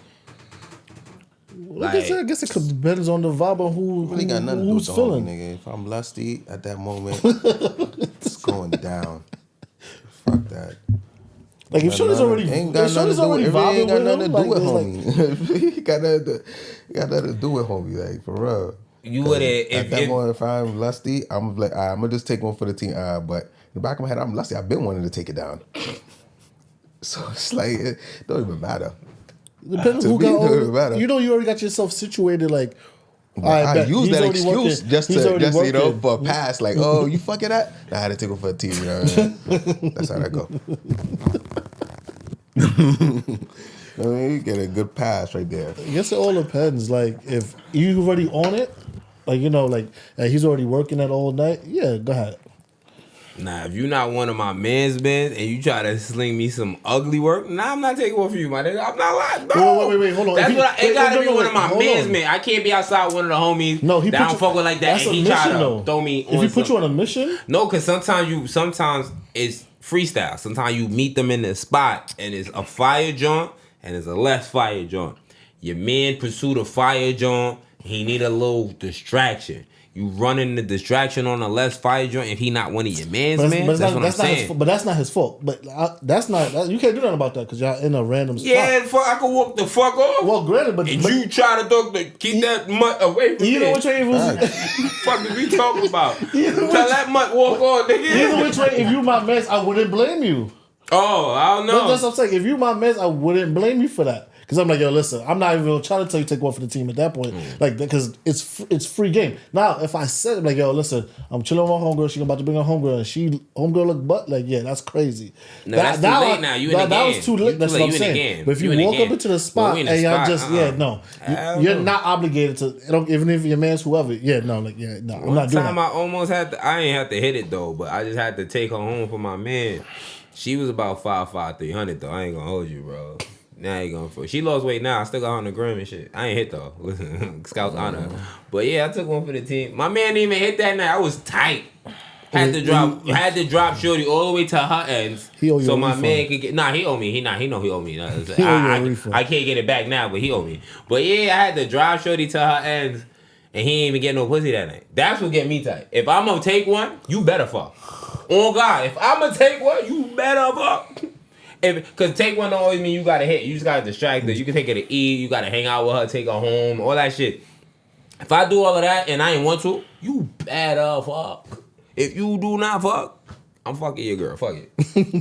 Like, I guess it depends on the vibe of really got nothing to do with who's the feeling. homie, nigga. If I'm lusty at that moment, it's going down. Fuck that. Like if Shorty's already vibing with him, like homie. Got nothing to do with homie, like for real. You would at that moment if I'm lusty, I'm like, I'm gonna just take one for the team. But in the back of my head, I'm lusty. I've been wanting to take it down. So it's like it don't even matter. Depending who got you already got yourself situated. Like I use that excuse just for a pass. Like, oh, you fucking that? I had to take it for a team. You know what I mean? That's how that go. I mean, you get a good pass right there. I guess it all depends. Like, if you already own it, like, you know, like, he's already working that all night, yeah, go ahead. Nah, if you're not one of my man's men and you try to sling me some ugly work, nah, I'm not taking one for you, my nigga. I'm not lying. No. Wait, hold on. That's it gotta be one of my hold man's on. men. I can't be outside one of the homies No, he that put I don't you- fuck with like that that's and a he try mission, to though. throw me If he put you on a mission, No, because sometimes it's freestyle. Sometimes you meet them in the spot and it's a fire joint and it's a less fire joint. Your man pursued a fire joint. He need a little distraction. You running the distraction on a less fire joint if he not one of your man's man. That's what I'm saying. but that's not his fault. But that's not you can't do nothing about that because y'all in a random spot. Yeah, fuck, I can walk the fuck off. Well, granted, but you try to keep that mutt away from me. either which way, Fuck is we talking about? Tell that mutt walk on, nigga. either which way, if you my man, I wouldn't blame you. Oh, I don't know. That's what I'm saying. If you my man, I wouldn't blame you for that. Because I'm like, yo, listen, I'm not even gonna try to tell you to take one for the team at that point, like, because it's free game. Now, if I said, like, yo, listen, I'm chilling with my homegirl, she about to bring her homegirl, and homegirl look butt, like, yeah, that's crazy. No, that's too late now. You in the game. That was too late. That's what I'm saying. But if you walk up into the spot and y'all just, you're not obligated to, even if your man's whoever, I'm not doing that. I almost had to, I ain't have to hit it though, but I just had to take her home for my man. She was about 5'5", 300 though. I ain't gonna hold you, bro. Now you going for it. She lost weight now. I still got 100 grams and shit. I ain't hit though. Listen, Scouts honor. But yeah, I took one for the team. My man didn't even hit that night. I was tight. Had to drop Shorty all the way to her ends. So my man could get. Nah, he owe me. He know he owe me. I can't get it back now, but he owe me. But yeah, I had to drop Shorty to her ends, and he ain't even get no pussy that night. That's what get me tight. If I'm gonna take one, you better fuck. Oh God, if I'm gonna take one, you better fuck. Because take one don't always mean you gotta hit. You just gotta distract her. You can take her to eat. You gotta hang out with her, take her home, all that shit. If I do all of that and I ain't want to, you better fuck. If you do not fuck, I'm fucking your girl. Fuck it.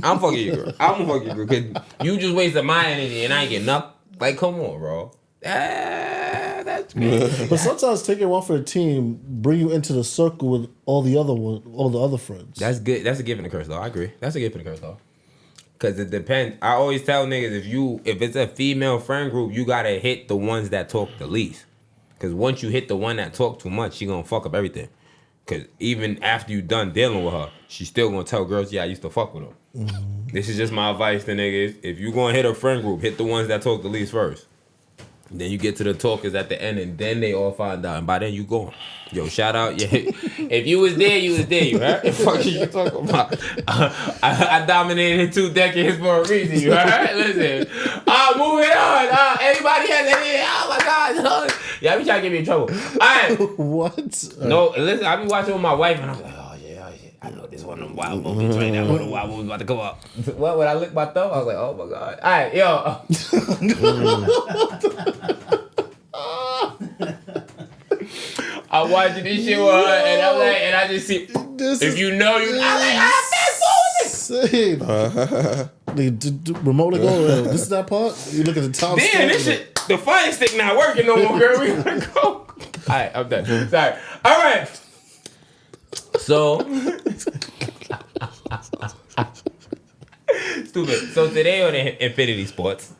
I'm fucking your girl. I'm gonna fuck your girl. Because you just wasted my energy and I ain't get nothing. Like, come on, bro. That's crazy. But sometimes taking one for the team bring you into the circle with all the other friends. That's good. That's a gift and a curse, though. I agree. That's a gift and a curse, though. Cause it depends. I always tell niggas if it's a female friend group, you gotta hit the ones that talk the least. Cause once you hit the one that talk too much, she gonna fuck up everything. Cause even after you done dealing with her, she still gonna tell girls, yeah, I used to fuck with them. Mm-hmm. This is just my advice to niggas. If you gonna hit a friend group, hit the ones that talk the least first. Then you get to the talkers at the end, and then they all find out, and by then you gone. Yo, shout out. Yeah. If you was there, you was there. You heard? What the fuck are you talking about? I dominated 2 decades for a reason. You heard? Listen. Moving on. Everybody has any. Oh my God. Yeah, I be trying to get me in trouble. All right. What? No, listen. I be watching with my wife, and I'm like, oh yeah. I know this one of them wild movies right now. One of the wild movies about to come up. What? When I licked my thumb, I was like, oh my God. All right, yo. I'm watching this shit with her, and I'm like, and I just see. If you know, you. I'm like, fast forward. Remote go. This is that part. You look at the top. Damn, this shit. The fire stick not working no more, girl. We gotta go. All right, I'm done. Sorry. All right. So. Stupid. So today on the Infinity Sports,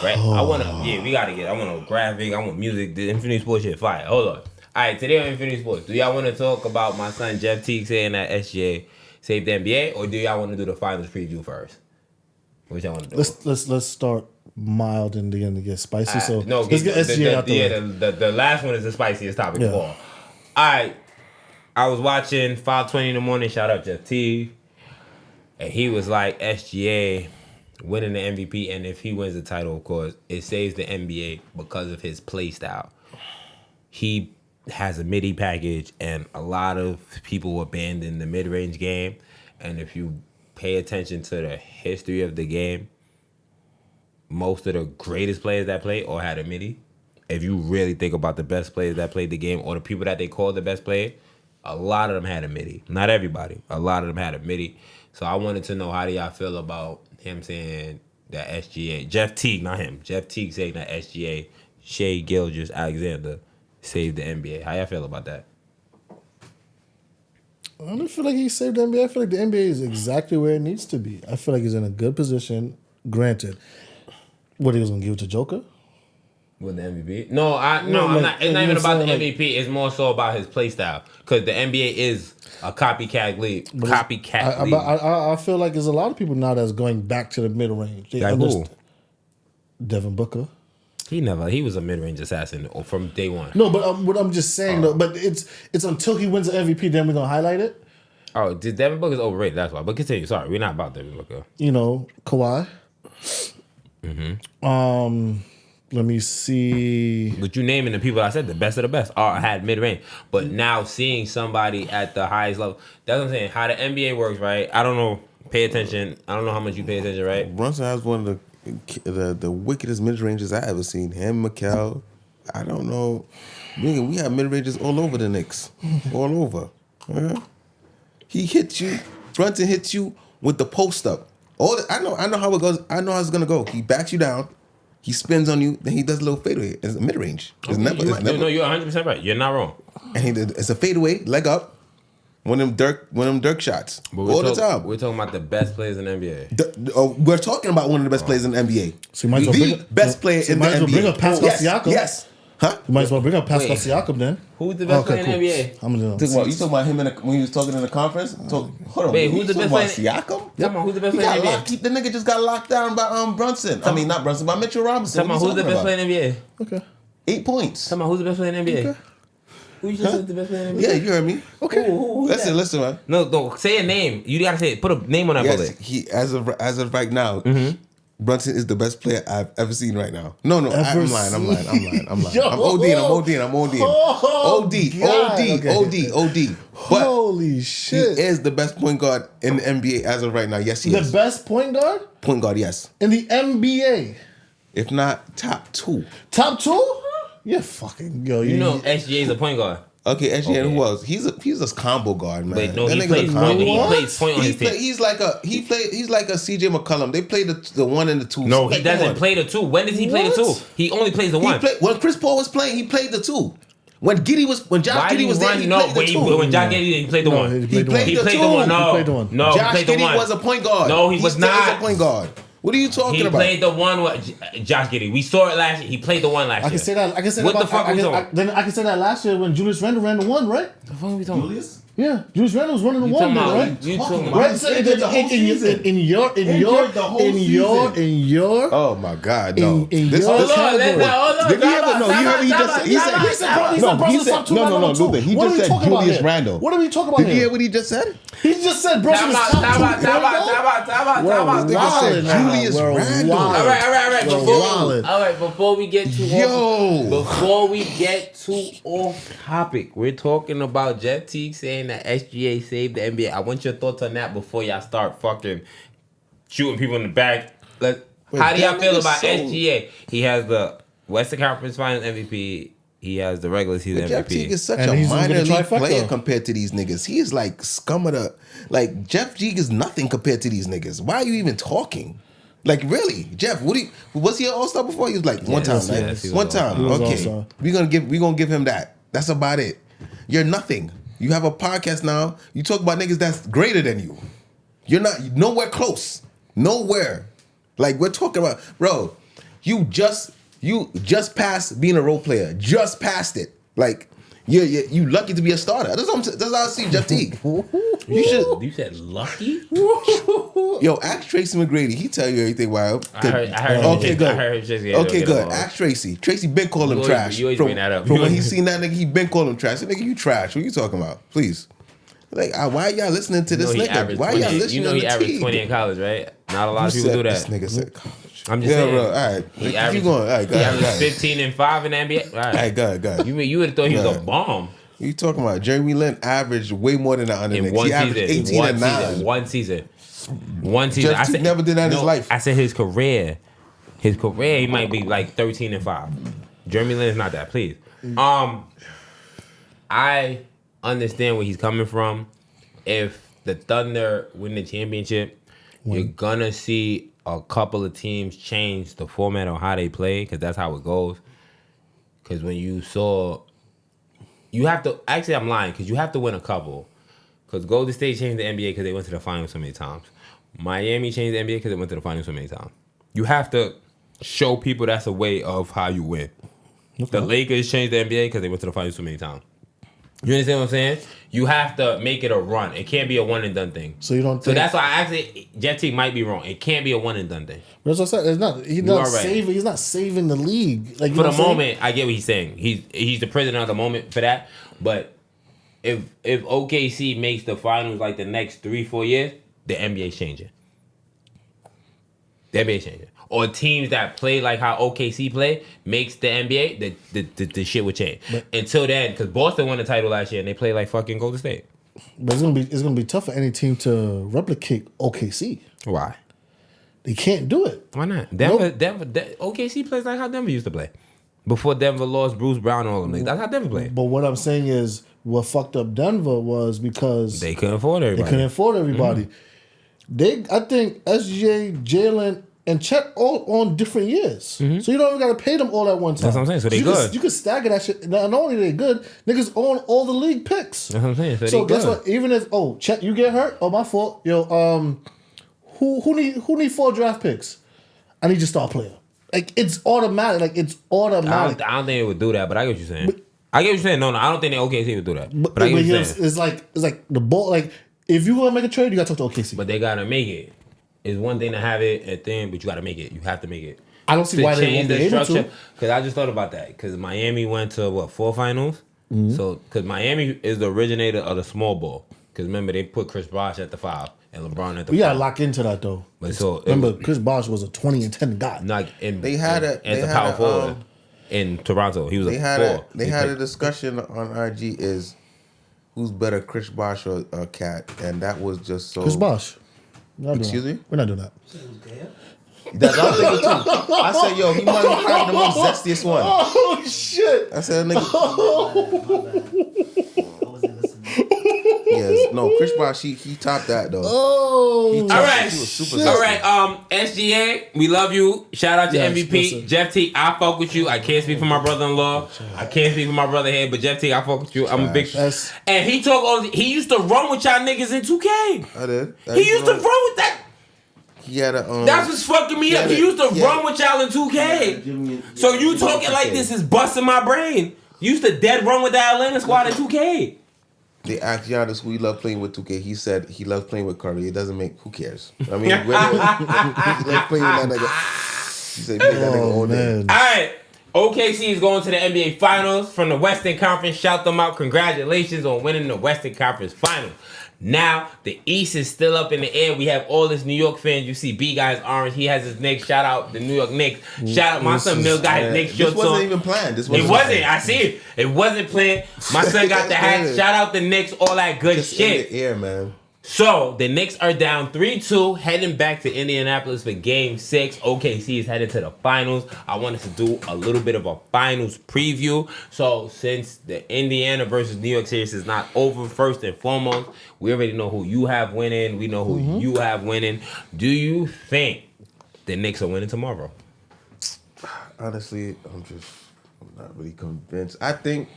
right? I want a graphic. I want music. The Infinity Sports shit fire. Hold on. All right, today on Infinity Sports, do y'all want to talk about my son Jeff Teague saying that SGA saved the NBA, or do y'all want to do the finals preview first? What y'all want to do? Let's start mild and then get spicy. So no, let's get SGA out the way. The last one is the spiciest topic of all. All right, I was watching 5:20 in the morning. Shout out Jeff Teague, and he was like SGA winning the MVP, and if he wins the title, of course, it saves the NBA because of his play style. He has a MIDI package, and a lot of people abandon the mid-range game. And if you pay attention to the history of the game, most of the greatest players that play all had a MIDI. If you really think about the best players that played the game, or the people that they call the best player, a lot of them had a MIDI. Not everybody. A lot of them had a MIDI. So I wanted to know, how do y'all feel about him saying that SGA, Jeff Teague, not him, Jeff Teague saying that SGA, Shai Gilgeous-Alexander, saved the NBA. How y'all feel about that? I don't feel like he saved the NBA. I feel like the NBA is exactly where it needs to be. I feel like he's in a good position. Granted, What, he was gonna give it to Joker? With the MVP? No, I'm like, not. It's not even you about the saying, MVP. It's more so about his play style. Because the NBA is a copycat league. But Copycat league. I feel like there's a lot of people now that's going back to the mid range. Like who? Devin Booker. He was a mid range assassin from day one. No, but what I'm just saying though. But it's until he wins the MVP, then we're gonna highlight it. Oh, Devin Booker's overrated. That's why. But continue. Sorry, we're not about Devin Booker. You know, Kawhi. Let me see. But you naming the people I said, the best of the best, had mid range. But now seeing somebody at the highest level, that's what I'm saying. How the NBA works, right? I don't know. Pay attention. I don't know how much you pay attention, right? Brunson has one of the wickedest mid ranges I ever seen. Him, Mikal. I don't know. We have mid ranges all over the Knicks, all over. He hits you. Brunson hits you with the post up. I know how it goes. I know how it's gonna go. He backs you down. He spins on you, then he does a little fadeaway. It's a mid range. It's never. No, you're 100% right. You're not wrong. And it's a fadeaway, leg up. One of them Dirk shots all the time. We're talking about the best players in the NBA. We're talking about one of the best players in the NBA. So you might as well the best player in the NBA. Bring up Pascal Siakam. Yes. Huh? You might as well bring up Pascal Siakam then. Who's the best player in the NBA? I'm gonna You talking about him when he was talking in the conference? Hold on. Wait, who's the best player? Siakam? Who's the best player in the NBA? The nigga just got locked down by Brunson. I mean, not Brunson, by Mitchell Robinson. Who's the best player in the NBA? Okay. 8 points. Who's the best player in the NBA? Okay. Who you just said the best player in the NBA? Yeah, you heard me. Okay. Who Listen, man. No, say a name. You gotta say it. Put a name on that Yes, bullet. he as of right now, Brunson is the best player I've ever seen right now. No, I'm lying. I'm lying. Yo. I'm ODing. OD. But Holy he shit. is the best point guard in the NBA as of right now. Yes, he is. The best point guard Point guard, yes. in the NBA. If not top 2. Top 2? Yeah, fucking yo. You know SGA is a point guard. Okay, SGA, who else? He's a combo guard, man. Wait, no, That he nigga's plays a point. combo He guard. plays point on his team. He's like a CJ McCollum. They play the 1 and the 2. No, Like, he doesn't come on. play the 2. When does he play the 2? He only plays the 1. When Chris Paul was playing, he played the 2. When Josh Giddey was there, he played the 2. When Josh Giddey, he played the 1. He played He the played 2. the 1. No, He played the 1. no, he Josh played the Giddey 1. was a point guard. No, he was still is not. a point guard. What are you talking He about? played the 1 with Josh Giddey. We saw it last year. He played the 1 last year. I can say that. What the fuck are we talking? Then I can say that last year when Julius Randle ran the 1, right? The fuck are we talking about? Yeah, Julius Randle was running the 1, then, right? You talking about? Right, so in your Oh my God, no. in This your category. category. Did he ever? No, you heard what he just said. He said Brunson's top 2, no, Luther. He What just are we said talking about Julius here? Randle. What are we talking about Did you hear here? what he just said? He just said Brunson's top 2. Julius Randle. All right. Wildin'. Before we get too off topic, we're talking about Jeff Teague saying that SGA saved the NBA. I want your thoughts on that before y'all start fucking shooting people in the back. How do y'all feel about SGA? He has the Western Conference Finals MVP. He has the regular season Jeff Teague MVP. is such And a he's minor gonna league trifecta. player compared to these niggas. He is like scum of the. Like Jeff Teague is nothing compared to these niggas. Why are you even talking? Like really, Jeff? Was he an All-Star before? He was like one time, right? yes, he was One All-Star. time. He was Okay, All-Star. we gonna give him that. That's about it. You're nothing. You have a podcast now. You talk about niggas that's greater than you. You're not nowhere close. Nowhere. Like we're talking about, bro. You just passed being a role player. Just passed it. Like you lucky to be a starter. That's how I see Jeff Teague. You said lucky? Yo, ask Tracy McGrady. He tell you everything wild. I heard Okay, good. I heard Tracy. Okay, good. Ask Tracy. Tracy been calling him You trash. always bring that up. From when he seen that nigga, he been calling him trash. That nigga, you trash. What you talking about? Please. Like, why y'all listening to this nigga? Why y'all listening to You know he averaged Teague? 20 in college, right? Not a lot of You people do said that. This nigga said college. I'm just Yeah, saying. bro. All right. He Keep averaged, going. All right, go he ahead. averaged 15 and 5 in the NBA. All All right, go ahead. You would have thought he was Go a ahead. bomb You talking about Jeremy Lin averaged way more than that under in niggas. one He averaged season. 18 and 9. One season. Jeff Teague never did that in his life. I said his career. He might be like 13 and 5. Jeremy Lin is not that. Please. I understand where he's coming from. If the Thunder win the championship, you're gonna see a couple of teams change the format on how they play, because that's how it goes. Because when you have to. Actually, I'm lying, because you have to win a couple. Because Golden State changed the NBA because they went to the finals so many times. Miami changed the NBA because they went to the finals so many times. You have to show people that's a way of how you win. The Lakers changed the NBA because they went to the finals so many times. You understand what I'm saying? You have to make it a run. It can't be a one and done thing. So you don't think... So that's why I actually Jeff T might be wrong. It can't be a one and done thing. That's what I said. It's not. He's not saving. He's not saving the league. Like, for the moment, I get what he's saying. He's the president of the moment for that. But if OKC makes the finals like the next 3-4 years, the NBA's changing. The NBA's changing. Or teams that play like how OKC play makes the NBA, the shit would change. But until then, because Boston won the title last year and they play like fucking Golden State. But it's gonna be tough for any team to replicate OKC. Why? They can't do it. Why not? Denver, OKC plays like how Denver used to play. Before Denver lost Bruce Brown and all of them. That's how Denver played. But what I'm saying is, what fucked up Denver was because they couldn't afford everybody. I think SJ, Jalen, and Chet all on different years. So you don't even got to pay them all at one time. That's what I'm saying. So they good. You could stagger that shit. Not only they good, niggas own all the league picks. That's what I'm saying. So guess what? Even if Chet, you get hurt, my fault. Yo, who need 4 draft picks? I need your star player. Like it's automatic. I don't think they would do that, but I get what you're saying. I get what you're saying. No, I don't think the OKC would do that. But I get what you're saying. It's like the ball. Like if you want to make a trade, you got to talk to OKC. But they gotta make it. It's one thing to have it a thing, but you got to make it. You have to make it. I don't see why they won't be able to. Because I just thought about that. Because Miami went to 4 finals. So because Miami is the originator of the small ball. Because remember they put Chris Bosh at the 5 and LeBron at the 5. We gotta lock into that though. But so remember, Chris Bosh was a 20 and 10 guy. They had a power forward in Toronto. He was a 4. They had a discussion on IG is who's better, Chris Bosh or Cat, and that was just so. Chris Bosh. Excuse me? We're not doing that. That's what I'm thinking too. I said, yo, he might be probably the most zestiest one. Oh shit! I said, nigga. Yes, no, Chris Bosh, he topped that though. Oh, all right, he was super all right. SGA, we love you. Shout out to MVP listen. Jeff T. I fuck with you. I can't speak for my brother-in-law. I can't speak for my brother here, but Jeff T. I fuck with you. I'm a big. And he he used to run with y'all niggas in 2K. I did. He used to run with that. He had a. That's what's fucking me up. He used to run with y'all in 2K. So you talking like this is busting my brain. You used to dead run with the Atlanta squad in 2K. They asked Giannis who he loved playing with 2K. He said he loves playing with Curry. It doesn't make. Who cares? I mean, he loves playing with that nigga. He said, that nigga all day. All right. OKC is going to the NBA Finals from the Western Conference. Shout them out. Congratulations on winning the Western Conference Finals. Now, the East is still up in the air. We have all this New York fans. You see B Guy's orange. He has his Knicks. Shout out the New York Knicks. Shout out my son Mill got his Knicks shorts on. This wasn't even planned. It wasn't. I see it. It wasn't planned. My son got the hat. Shout out the Knicks. All that good just shit. In the air, man. So, the Knicks are down 3-2, heading back to Indianapolis for Game 6. OKC is headed to the finals. I wanted to do a little bit of a finals preview. So, since the Indiana versus New York series is not over, first and foremost, we already know who you have winning. We know who you have winning. Do you think the Knicks are winning tomorrow? Honestly, I'm not really convinced. I think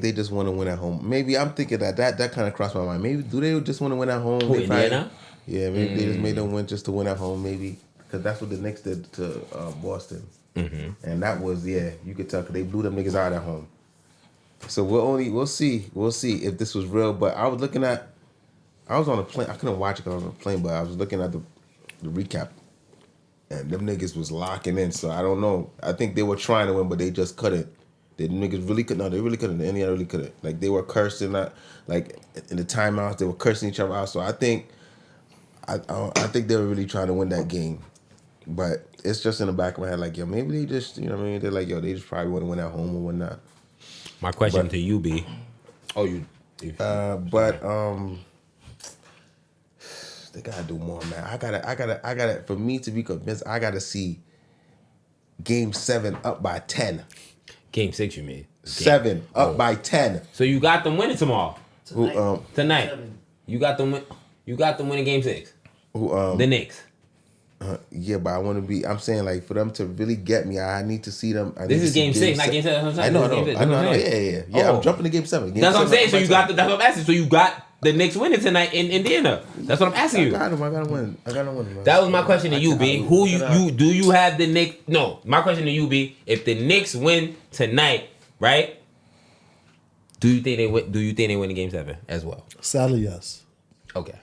they just want to win at home. Maybe I'm thinking that kind of crossed my mind. Maybe do they just want to win at home? Who, Indiana? Yeah, maybe they just made them win just to win at home. Maybe because that's what the Knicks did to Boston, and that was you could tell because they blew them niggas out at home. So we'll see if this was real. But I was on a plane. I couldn't watch it because I was on a plane, but I was looking at the recap, and them niggas was locking in. So I don't know. I think they were trying to win, but they just couldn't. The niggas really couldn't. No, they really couldn't. Indiana really couldn't. Like they were cursing. Like in the timeouts, they were cursing each other out. So I think they were really trying to win that game. But it's just in the back of my head, like yo, maybe they just, you know what I mean? They're like yo, they just probably want to win at home or whatnot. My question to you be, they gotta do more, man. I gotta. For me to be convinced, I gotta see Game 7 up by 10. Game 6, you mean? 7 up by 10. So you got them winning tomorrow. Tonight. 7. You got them winning Game 6. The Knicks. Yeah, but I want to be. I'm saying like for them to really get me, I need to see them. This is Game 6, not Game 7. I know. Yeah. I'm jumping to Game 7. That's what I'm saying. So you got that's what I'm asking. So you got the Knicks winning tonight in Indiana? That's what I'm asking you. I gotta win. Man. That was my question to you, B. Who you do you have the Knicks? No, my question to you, B. If the Knicks win tonight, right? Do you think they win? Do you think they win in Game 7 as well? Sadly, yes. Okay.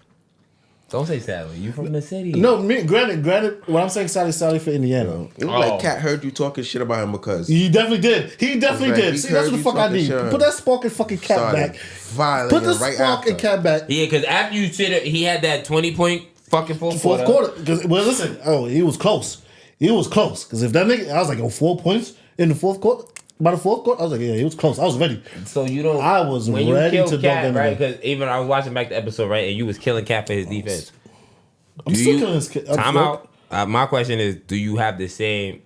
Don't say sadly. You from the city? No, granted. What I'm saying, sadly for Indiana. It was like Cat heard you talking shit about him because He definitely did. He definitely Right, did. he See, that's heard what the you fuck I talking need. shit. Put that spark and fucking cat started back. violating Put the right spark after. and cat back. Yeah, because after you said he had that 20-point fucking fourth Fourth quarter. quarter. Because listen, he was close. He was close. Because if that nigga, I was like, 4 points in the fourth quarter. By the fourth quarter, I was like, yeah, he was close. I was ready. So you don't. I was when you ready killed to dunk Cat, them right? today. Because even I was watching back the episode, right, and you was killing Cat for his defense. I'm still killing this kid. Time out. My question is, do you have the same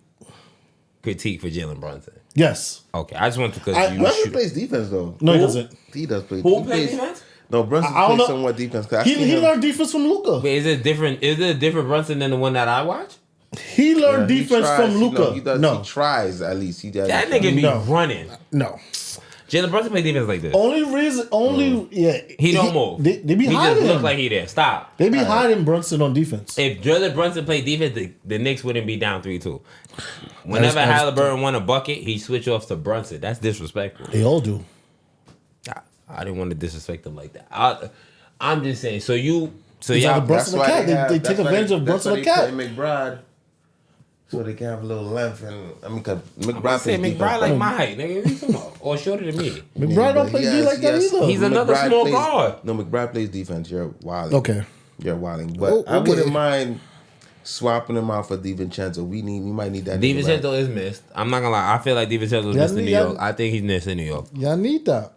critique for Jalen Brunson? Yes. Okay, I just want to because you Brunson shoot. plays defense though. No, he doesn't. He does play. Who he plays defense? No, Brunson I don't plays know. somewhat defense. 'Cause I He seen him- learned defense from Luca. But is it different? Is it a different Brunson than the one that I watch? He learned he defense tries, from you know, Luca. he does. No, He tries at least. He does. That nigga be No. running. no. Jalen Brunson play defense like this. Yeah. He don't move. They be he just hiding look him. like he there. Stop. They be hiding Brunson on defense. If Jalen Brunson played defense, the Knicks wouldn't be down 3-2. Whenever That's- Halliburton won a bucket, he switched off to Brunson. That's disrespectful. They all do. I didn't want to disrespect him like that. I'm just saying. So y'all. either Brunson That's or why Cat. They have- take that's why advantage of that's Brunson why or they Cat. put McBride, so they can have a little length. And I mean, cause I McBride say plays McBride defense. like my height, nigga. What you talking about? Or shorter than me. McBride don't play D like that either. He's another small plays, guard. No, McBride plays defense. You're wilding. Okay. You're wilding. But Oh, I okay. wouldn't mind swapping him out for DiVincenzo. We might need that. nigga back. DiVincenzo is missed. I'm not gonna lie. I feel like DiVincenzo is Yeah, missed in New yeah. York. I think he's missed in New York. Y'all need that.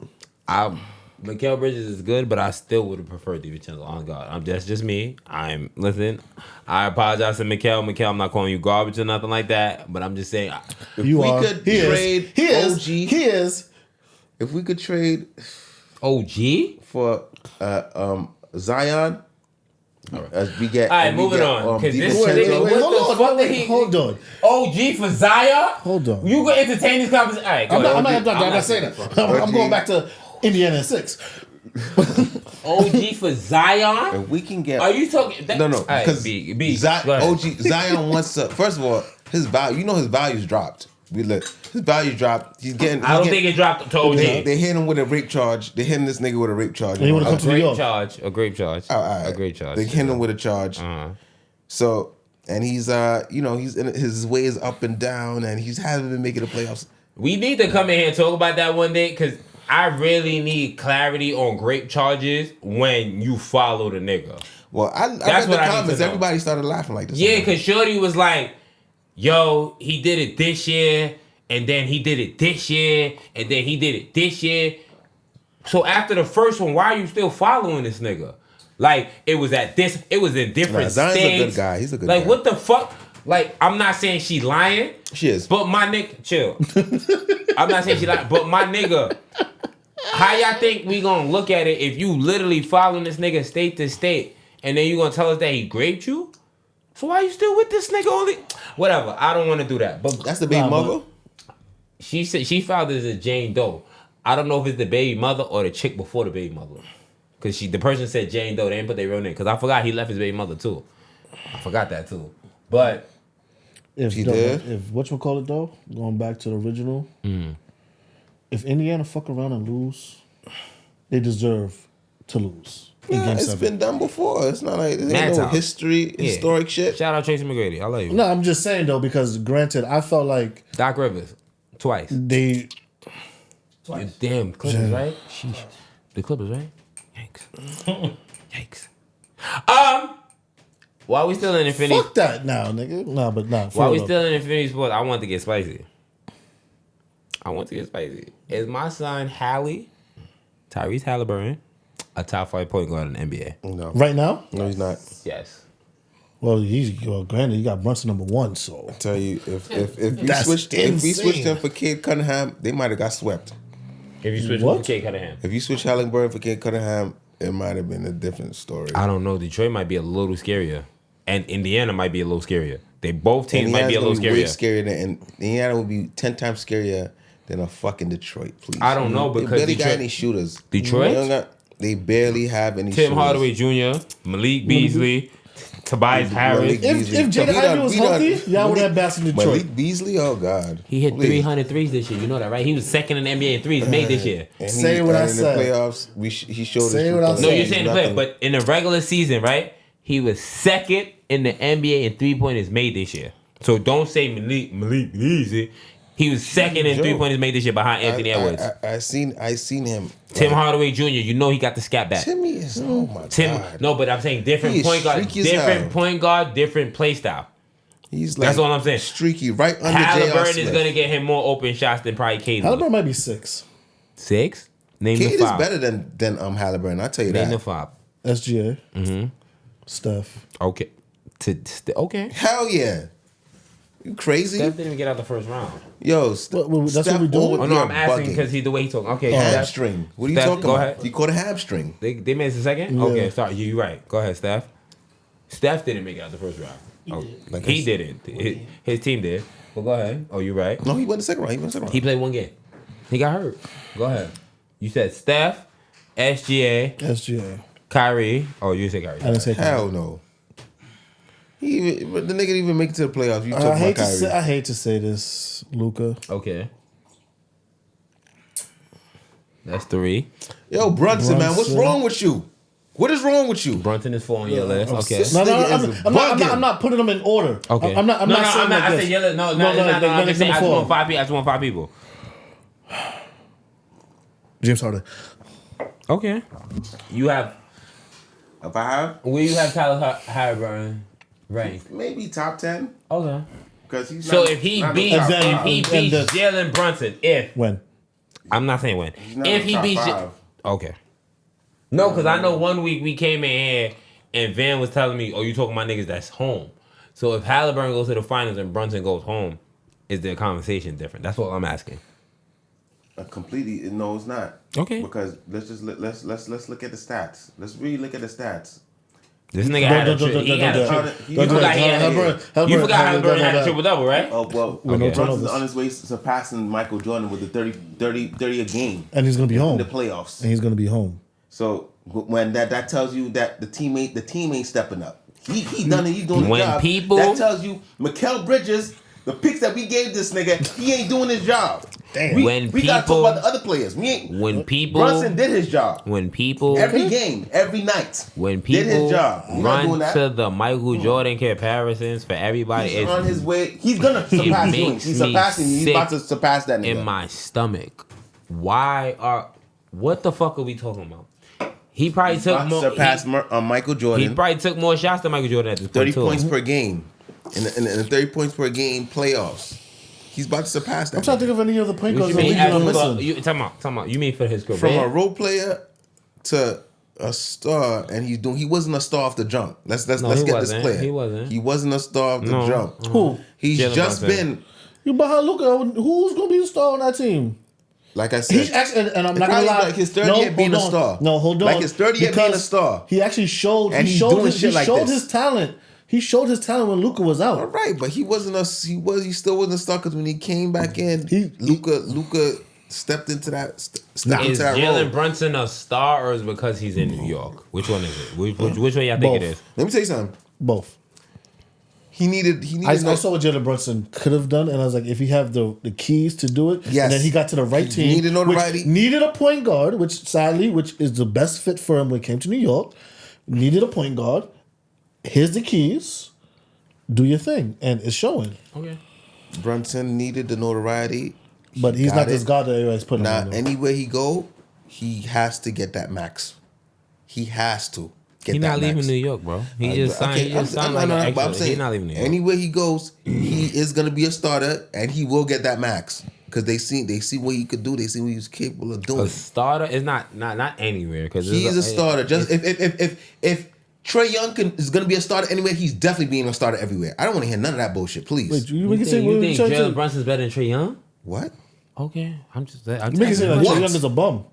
Mikal Bridges is good, but I still would have preferred DiVincenzo. On God, that's just me. Listen. I apologize to Mikal. Mikal, I'm not calling you garbage or nothing like that. But I'm just saying. If You we are. could He trade is. OG, He is. if we could trade OG. for Zion, as we get. All right, and we moving get, on. Because this DiVincenzo. nigga, what the fuck did he? Hold on. OG for Zion? Hold on. You gonna entertain this conversation? All right, go I'm ahead. not saying that. I'm going back to Indiana 6. OG for Zion? If we can get Are you talking? no, All right, because B, go ahead. OG Zion wants to. First of all, his value. You know his value's dropped. His value dropped. He's getting. I don't think it dropped to OG. They hit him with a rape charge. They hitting this nigga with a rape charge. He wanna come to New Great York. charge. A great charge. All right. A great charge. They hit him with a charge. So, and he's he's in his way is up and down, and he's hasn't been making the playoffs. We need to come in here and talk about that one day because I really need clarity on grape charges when you follow the nigga. Well, I read what the I need to comments. know. Everybody started laughing like this. Yeah, because Shorty was like, yo, he did it this year, and then he did it this year, and then he did it this year. So after the first one, why are you still following this nigga? Like, it was in different Zion's a states. good guy. He's a good like, guy. what the fuck? Like, I'm not saying she lying. She is. But my nigga, chill. I'm not saying she lying, but my nigga, how y'all think we gonna look at it if you literally following this nigga state to state, and then you gonna tell us that he raped you? So why you still with this nigga only? Whatever, I don't want to do that. But That's the baby mother. she said she filed as a Jane Doe. I don't know if it's the baby mother or the chick before the baby mother. Cause the person said Jane Doe. They didn't put their real name. Cause I forgot he left his baby mother too. I forgot that too. But If She did? if whatchamacallit though, going back to the original, if Indiana fuck around and lose, they deserve to lose in Yeah, Game it's 7. been done before. It's not like it ain't Mad no Town. historic shit. shout out Tracy McGrady. I love you. No, I'm just saying though, because granted, I felt like Doc Rivers, twice. they Damn Clippers, right? Sheesh. The Clippers, right? Yikes. Yikes. While we still in Infinity, fuck that now, nigga. Nah, but nah. for while we real, still in Infinity Sports, I want to get spicy. Is my son Hallie, Tyrese Halliburton, a top 5 point guard in the NBA? No, right now, no, he's not. Yes. well, granted, you got Brunson #1, so Tell you if we That's switched insane. him for Cade Cunningham, they might have got swept. If you switch What? with Kate Cunningham. If you switch Halliburton for Cade Cunningham, it might have been a different story. I don't know. Detroit might be a little scarier. And Indiana might be a little scarier. They both teams might be a little Way scarier. scarier than Indiana would be 10 times scarier than a fucking Detroit. Please, I don't know, They because barely got Detroit- any shooters. Detroit? They don't got They barely have any. Tim shooters. Hardaway Jr., Malik Beasley, Tobias Harris. If Jaden Ivey was healthy, y'all would have Bass in Detroit. Malik Beasley, oh god, He hit Please. 300 threes this year. You know that, right? He was second in the NBA in threes made this year. And Say what I in said. the playoffs, he showed Say us. what I No, said. you're saying the playoff, but in the regular season, right? He was second in the NBA in 3-pointers made this year. So don't say Malik Beasley. He was second in Joe. 3-pointers made this year behind Anthony Edwards. I seen him. Tim Hardaway Jr., you know he got the scat back. Timmy is oh my god. No, but I'm saying different He is point guard, streaky as hell. different play style. He's like That's all I'm saying. streaky right under J.R. Halliburton Smith. is gonna get him more open shots than probably KD. Halliburton might be 6. 6? Name Cade the is five. better than Halliburton. I tell you Name the that. 5. SGA. Steph. Okay. Okay. Hell yeah. You crazy? Steph didn't even get out the first round. Yo, That's what we doing? Oh no, you're I'm asking bugging. because he's the way he's talking. Okay, Steph. Hamstring. What are you Steph, talking go about? ahead. You caught a hamstring. They made it a second? Yeah. Okay, sorry. You're right. Go ahead, Steph. Steph didn't make it out the first round. Like He didn't. His team did. Well, go ahead. Oh, you're right. No, he went the second round. He played one game. He got hurt. Go ahead. You said Steph, SGA. Kyrie. Oh, you said Kyrie. I didn't say Hell no. But the nigga didn't even make it to the playoffs. You talking about Kyrie? I hate to say this, Luka. Okay. That's 3. Yo, Brunson, man, what's Brunson. wrong with you? What is wrong with you? Brunson is 4 on your list. I'm Okay. sick. No, Nigga is bugging. I'm not putting them in order. Okay. I'm not saying like I this. said yellow. No, No, I'm just saying I just number want 4. 5 people. I just want 5 people. James Harden. Okay. You have If I have, where you have Tyler Halliburton ranked. maybe top 10. Okay. Because he's So not, if he not beats no top then- five. if he beats Jalen Brunson, When? I'm not saying when. not If in he top beats five. okay. No, because I know one week we came in here and Van was telling me, "Oh, you talking about niggas that's home." So if Halliburton goes to the finals and Brunson goes home, is the conversation different? That's what I'm asking. Completely, no, it's not. Okay. Because let's look at the stats. Let's really look at the stats. This nigga had a triple. He had a triple. You forgot he had a You forgot Halliburton had a triple double, right? Oh well, Okay. Brunson's on his way surpassing Michael Jordan with the 30 a game And he's gonna be in home. the playoffs. And he's gonna be home. So when that tells you that the team ain't stepping up. He done it. He's doing the When job. people- that tells you Mikal Bridges, the picks that we gave this nigga, he ain't doing his job. Damn. When We gotta people- talk about the other players. We ain't. When people Brunson did his job when people every game, every night. when did his people job. We're not doing run that. to the Michael Jordan comparisons for everybody, He's it's on his way. He's gonna surpass you. makes He's me surpassing you. He's about to sick surpass that nigga. in my stomach. What the fuck are we talking about? He probably took About to more. surpass Michael He Jordan. probably took more shots than Michael Jordan at this 30 point points too. per game in the 30 points per game playoffs. He's about to surpass that. I'm trying to nigga. think of any other point What guards you in the mean? league that I'm As for, missing. you, time out. You mean for his career? From a role player to a star, and he wasn't a star off the jump. Let's No, get he this wasn't. clear. He wasn't. He wasn't a star off the No. jump. Who? He's Jalen just Brunson. been, You behind Luka? Who's gonna be the star on that team? like I said, He's actually, and I'm not gonna probably lie. like his third year being hold a on. star. No, hold on. Like his third year being a Because star. He actually showed. And he he's showed doing his, shit he like showed this. his talent. He showed his talent when Luka was all out. right, but he wasn't he still wasn't a star because when he came back in, He- Luka stepped into that Is role. Jalen Brunson a star or is it because he's in New York? Which one is it? Which one y'all think it Both. is? Let me tell you something. Both. He needed. I saw what Jalen Brunson could have done, and I was like, if he have the keys to do it, Yes. and then he got to the right He team, needed notoriety. which needed a point guard, which is the best fit for him when it came to New York. Needed a point guard. Here's the keys. Do your thing, and it's showing. Okay. Brunson needed the notoriety. But he's got not it. this guy that everybody's putting Now, on. anywhere he go, he has to get that max. He has to get He's that not leaving max. New York, bro. He just signed. He just signed like an but I'm extra. saying, He's not leaving New York. anywhere he goes, he is gonna be a starter, and he will get that max because they see what he could do. They see what he's capable of doing. A starter is not anywhere because He's a starter. Just if Trae Young is gonna be a starter anywhere, he's definitely being a starter everywhere. I don't want to hear none of that bullshit, please. Wait, you You make it say think what Jalen Brunson's better than Trae Young? What? Okay, I'm just. You make it say like What? Trae Young is a bum.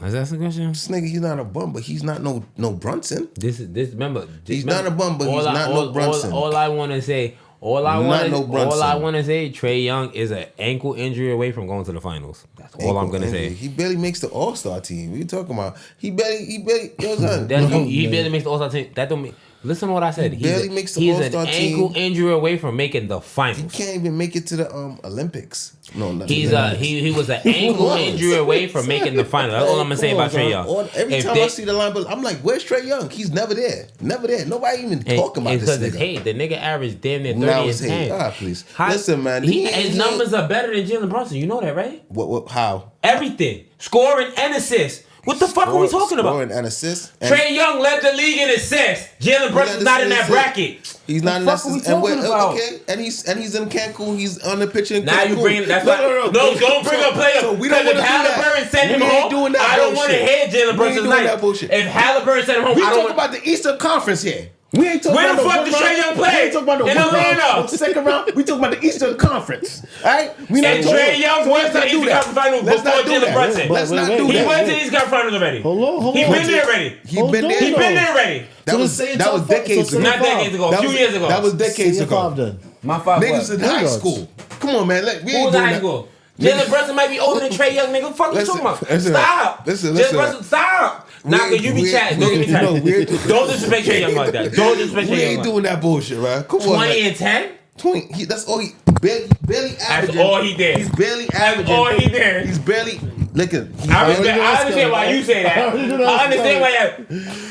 Is that the question? This nigga, he's not a bum, but he's not no Brunson. This. Remember, He's not a bum, but he's not no Brunson. All I want to say, All I Not want, no Brunson. all I want to say, Trae Young is an ankle injury away from going to the finals. That's all I'm gonna say. He barely makes the All-Star team. What you talking about? He barely. Yo, son. He barely makes the All-Star team. That don't mean. Listen to what I said. He barely makes the he's All-Star an ankle team. injury away from making the He finals. can't even make it to the Olympics. No, not He was an ankle was. injury away from making the finals. That's all I'm gonna say about Trae Young. Every If time they- I see the line, but I'm like, where's Trae Young? He's never there. Never there. Nobody even talking about this because it's nigga. hate. The nigga averaged damn near 30 Now and it's 10. hate. Ah, please. How- Listen, man. His numbers are better than Jalen Brunson. You know that, right? What? How? Everything. Scoring and assists. What the fuck are we talking about? Scoring and assists. And Trae Young led the league in assists. Jalen Brunson's not in that bracket. He's not in The that. fuck are we And talking about? okay, and he's in Cancun. He's on the pitch in Cancun. Now you bring that's why. No, don't bring up players. So we don't Because if want to do that. Halliburton sent him We ain't home, doing that I don't want to bullshit. hear Jalen We ain't Brunson's doing night. that bullshit. If Halliburton sent him home, We I don't talking want. about the Eastern Conference here. We ain't talking Where about the fuck one does round. Trae Young We play? ain't talking about the In one round Atlanta. or the second round. We talking about the Eastern Conference. All right? We not And talking- Trae Young so went let's to the not do Eastern that. Conference Finals Let's before not do Jalen that. Brunson. Let's not do He that. went to the Eastern Conference Finals already. Hold on. He been there already. He been there. He been there already. That So was the same that was top five- decades so ago. Not decades ago. A That few was- years ago. That was decades Say your five ago. then. My five. Niggas in high Regards. school. Come on, man. Look, we Who ain't was doing high that. school? Jalen Brunson might be older than Trae Young, nigga. Fuck you Listen, talking about? listen, Stop. listen. Jalen Brunson, stop. Nah, cause you be chatting. Don't get me chatting. Don't disrespect Trae Young like that. Don't disrespect We Trae Young. ain't doing that bullshit, man. Come on, 20 man. and 10. 20. That's all he barely averaging. all he did. He's barely averaging. all he did. He's barely looking. I understand why you say that. I understand why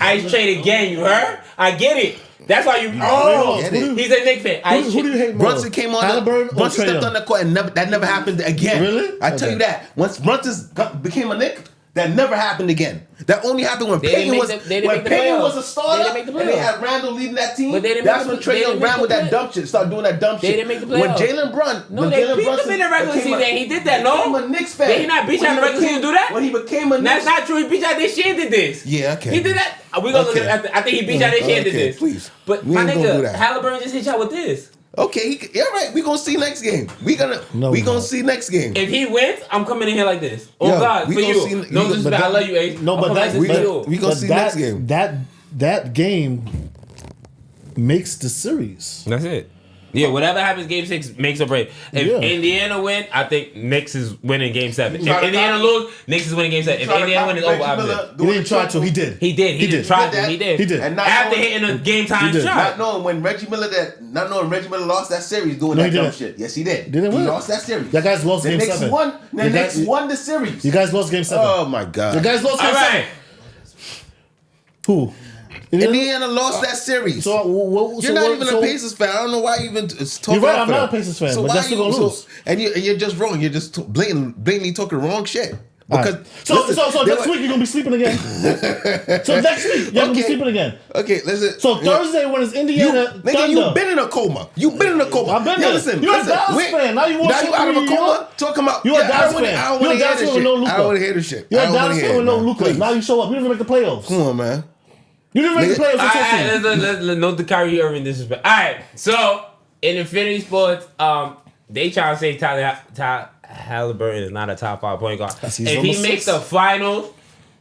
I traded again. You heard? I get it. That's why you. Oh, get it. he's a Knicks fan. Who do you hate more? Brunson came on. Halliburton or Brunson Trae stepped Young? on the court and that never happened again. Really? I tell Okay. you that. Once Brunson became a Knick, that never happened again. That only happened when They didn't Payton make was the- they didn't when make the Payton playoffs. was a starter. They didn't make the and they playoffs. had Randall leading that team. But they didn't That's make when the- Trae they Young didn't make ran with the that play- dumb shit. Started doing that dumb They shit. didn't make the When playoffs. Jalen Brunson, No, when they Jalen beat them Brunson in the regular became season. He did that, no? Became a Knicks fan. Did he not beat you When in the he regular season became- to do that? When he became a That's Knicks. not true. He beat y'all this year and did this. Yeah, okay. He did that. We gonna look Okay. at. I think he beat y'all this year and did Okay, this. please. But We my ain't gonna do nigga, that. Halliburton just hit y'all with this. Okay, yeah, right. We gonna see next game. We gonna see next game. If he wins, I'm coming in here like this. Oh Yo, God, we for gonna you. see- No we- disrespect. I love you, Ace. No, I'm but coming that's like this for you. we gonna but see next game. That game makes the series. That's it. Yeah, whatever happens, Game 6 makes or break. If Yeah. Indiana win, I think Knicks is winning Game 7. You If try to Indiana copy- lose, Knicks is winning Game 7. If Indiana win, it's over. Opposite. He didn't try to. He did. He did. He He did. did. Try He to. He did. He did. And not After knowing- hitting a game time did. shot. Not knowing when Reggie Miller lost that series doing No, that he dumb didn't. shit. Yes, he did. Didn't he win. lost that series. You guys lost the game Knicks 7. won. The You Knicks guys- won the series. You guys lost game 7. Oh my god. You guys lost game All 7. right. Who? Indiana lost that series. So, You're not even a Pacers fan. I don't know why you even talking. You're right, off I'm of not them. a Pacers fan, but why they're still you- gonna lose. And you're just wrong. You're just blatantly talking wrong shit. Because Alright. So they next were- week you're gonna be sleeping again. So next week you're gonna be Okay. sleeping again. Okay, listen. So Thursday when it's You, Indiana nigga, Thunder. you been in a coma. You been in a coma. I've been Yo, there. listen, You're a listen. Dallas fan. Now you want out of a something coma? you Talking about. You're a I Dallas don't wanna- fan. I don't You're want a to hear Dallas this fan with no shit. Luka. I don't want to hear this shit. You're I a don't wanna Dallas hear fan it, with no man. Luka. Please. Now you show up. You didn't even make the playoffs. Come on, man. You didn't make the playoffs All for right, 14. let's no the Kyrie Irving disrespect. All right, so in Infinity Sports, they try to say Tyler Halliburton is not a top 5 point guard. He's If he almost makes 6. the finals,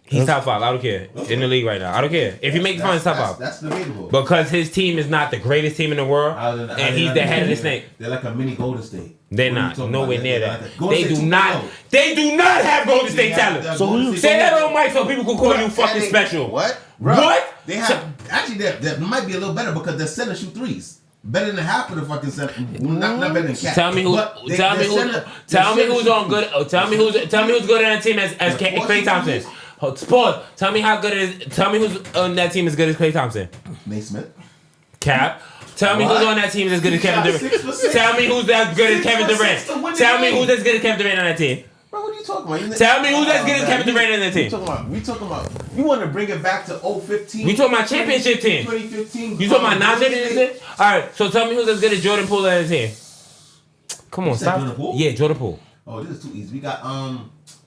he's top 5. I don't care. In the league right now, I don't care. If he makes the finals, top 5. That's debatable. Because his team is not the greatest team in the world, and he's the head of the snake. They're like a mini Golden State. They're What are you not talking nowhere about? near They're that. like a Golden They State do not. 2.0. They do not have Golden State talent. So who you- Say that on mic so people can call you fucking special. What? What? They have actually that might be a little better because their center shoot threes. Better than half of the fucking center. Not better than Cat. Tell me who. But they- Tell me their who. center- Tell me their who's center on good. Oh, tell me who's good on that team as Klay Thompson. Sport. Tell me how good it is. Tell me who's on that team as good as Klay Thompson. Nate Smith. Cap. Tell me What? who's on that team as good as Kevin shot Durant. 6 for 6. Tell me who's as good as 6 Kevin for 6 to Durant. win the Tell me game. who's as good as Kevin Durant on that team. Bro, what are you talking about? Tell me who's as good as Kevin Durant on that team. We talking about. You want to bring it back to 015? We talking about championship team. 2015. You talking about non-championship team? All right. So tell me who's as good as Jordan Poole on that team. Come on, You said stop. Jordan Poole? Yeah, Jordan Poole. Oh, this is too easy. We got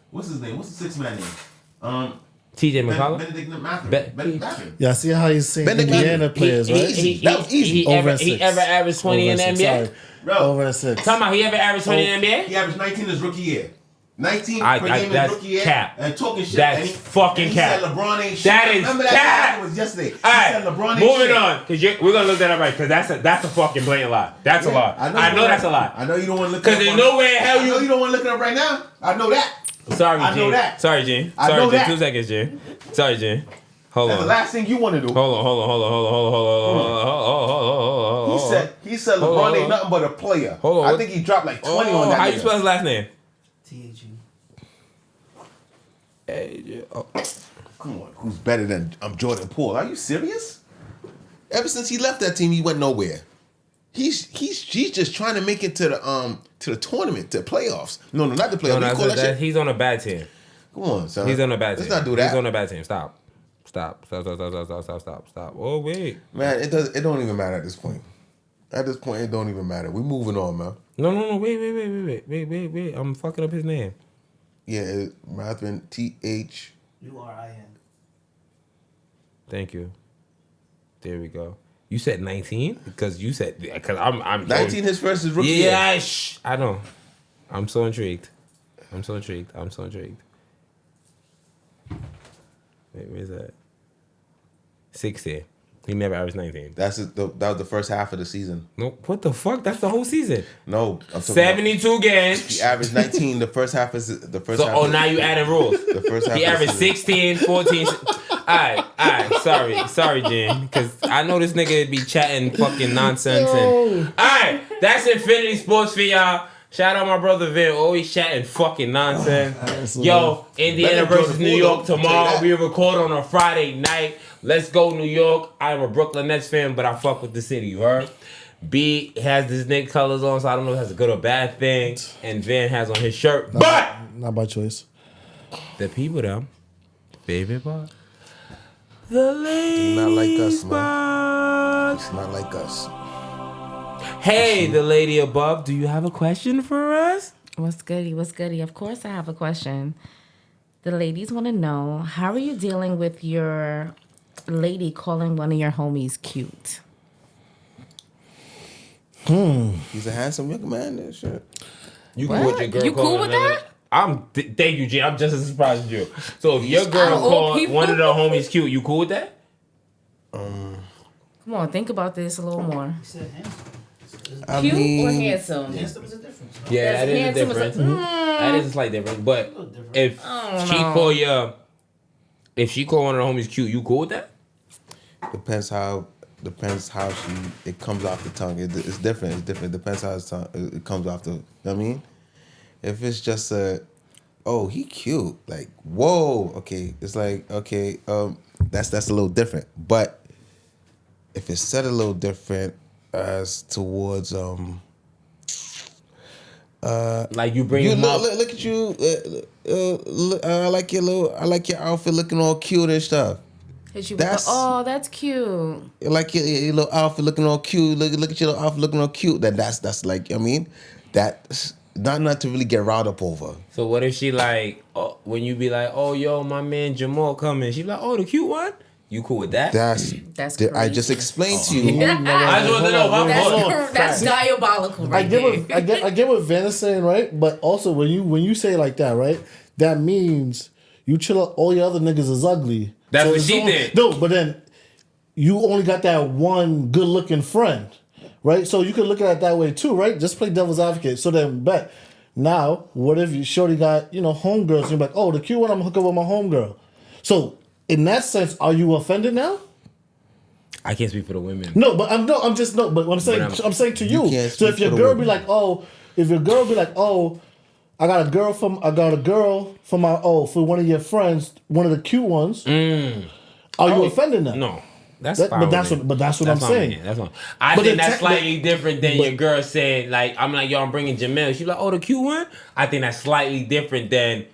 what's his name? What's the 6th man name? T.J. McCollum. Benedict Mathurin. Be- Benedict Mathurin. Yeah, see how he's saying Benedict Indiana Mathurin. players, right? That was easy. Over He 6. ever averaged 20 in the Over 6, NBA? sorry. Bro, Over 6. Talking about he ever averaged 20 in the NBA? he averaged 19 his rookie year. 19 I- per I- game in that's rookie year cap. and talking shit. That's and he, fucking and he cap. said LeBron ain't shit. That is Remember that cap. was yesterday. He All right, said LeBron ain't moving shit. on, because we're gonna look that up right, because that's a fucking blatant lie. That's a lie. I know that's a lie. I know you don't want to look it Because up. there's on- no way in hell I know you. you don't want to look it up right now. I know that. Sorry, I know Gene. that. Sorry, Gene. I Sorry, know Gene. that. 2 seconds, Gene. Sorry, Gene. Hold That's the on. last thing you want to do. Hold on. He said LeBron ain't nothing but a player. Hold on. I think he dropped like 20 on that. How you nigga. spell his last name? THU. Come on, who's better than Jordan Poole? Are you serious? Ever since he left that team, he went nowhere. He's just trying to make it to the tournament, to the playoffs. No, not the playoffs. No, What do you call that shit? he's on a bad team. Come on, son. He's on a bad team. Let's not do that. He's on a bad team. Stop. Oh, wait. Man, it don't even matter at this point. At this point, it don't even matter. We moving on, man. No. Wait. I'm fucking up his name. Yeah, Matherin, TH. URIN. Thank you. There we go. You said 19? Because you said, because I'm 19 his first is rookie year. Yeah, I know. I'm so intrigued. Wait, where's that? 16. He never averaged 19. That was the first half of the season. Nope. What the fuck? That's the whole season. No, I'm talking 72 about, games. he averaged 19 the first half of the first So, half. oh, now you adding rules. The first half He of the averaged season. 16, 14. Alright. Sorry, Jen. Because I know this nigga be chatting fucking nonsense. Alright, that's Infinity Sports for y'all. Shout out my brother Vin, always chatting fucking nonsense. Yo, Indiana Better versus Jordan New Poole, York though, I'll tell you tomorrow. that. We record on a Friday night. Let's go New York. I'm a Brooklyn Nets fan, but I fuck with the city, you heard? B has his Knicks colors on, so I don't know if that's a good or bad thing. And Vin has on his shirt. But Not by choice. the people though, favorite part. The ladies Not like us, man. box. It's not like us. Hey, the lady above, do you have a question for us? What's goody? Of course I have a question. The ladies want to know, how are you dealing with your lady calling one of your homies cute? He's a handsome young man and shit. You What? cool with your girl You cool calling with another- that? Thank you, G. I'm just as surprised as you. So if your girl Out of all called people? one of the homies cute, you cool with that? Come on, think about this a little more. He said handsome. I Cute or mean, handsome? Handsome is a difference. Right? Yeah, That's that is a handsome as a- difference. That is a slight difference. But little different. if don't she know. call you, if she call one of the homies cute, you cool with that? depends how it comes off the tongue. It's different. It's different. Depends how it comes off the. You know what I mean, if it's just he cute, like whoa, okay, it's like okay, that's a little different. But if it's said a little different as towards Like you bring you him up. look at you, I like your outfit looking all cute and stuff. Hit you with That's- oh, that's cute. Like your little outfit looking all cute. Look at your little outfit looking all cute. That's like I mean, that's not to really get riled up over. So what if she like when you be like, oh yo, my man Jamal coming? She like, oh the cute one. You cool with that? That's That's I crazy. just explained to you. I just want to know. That's diabolical, I right get there. what I get what Van is saying, right? But also when you say it like that, right? That means you chill out. All your other niggas is ugly. That's what it's she only- did. No, but then you only got that one good looking friend, right? So you can look at it that way too, right? Just play devil's advocate. So then, bet now, what if you shorty got homegirls? And you're like, oh, the cute one, I'm hooking up with my homegirl. So in that sense, are you offended now? I can't speak for the women. No, but I'm saying to you. can't So speak if your for the girl women. be like, I got a girl for for one of your friends, one of the cute ones. Are you offended now? No. That's That- fine but with that's me. what- but that's what I'm my saying. man. That's what I But think the that's tech- slightly different than but- your girl saying like I'm like yo I'm bringing Jamel. She's like oh the cute one. I think that's slightly different than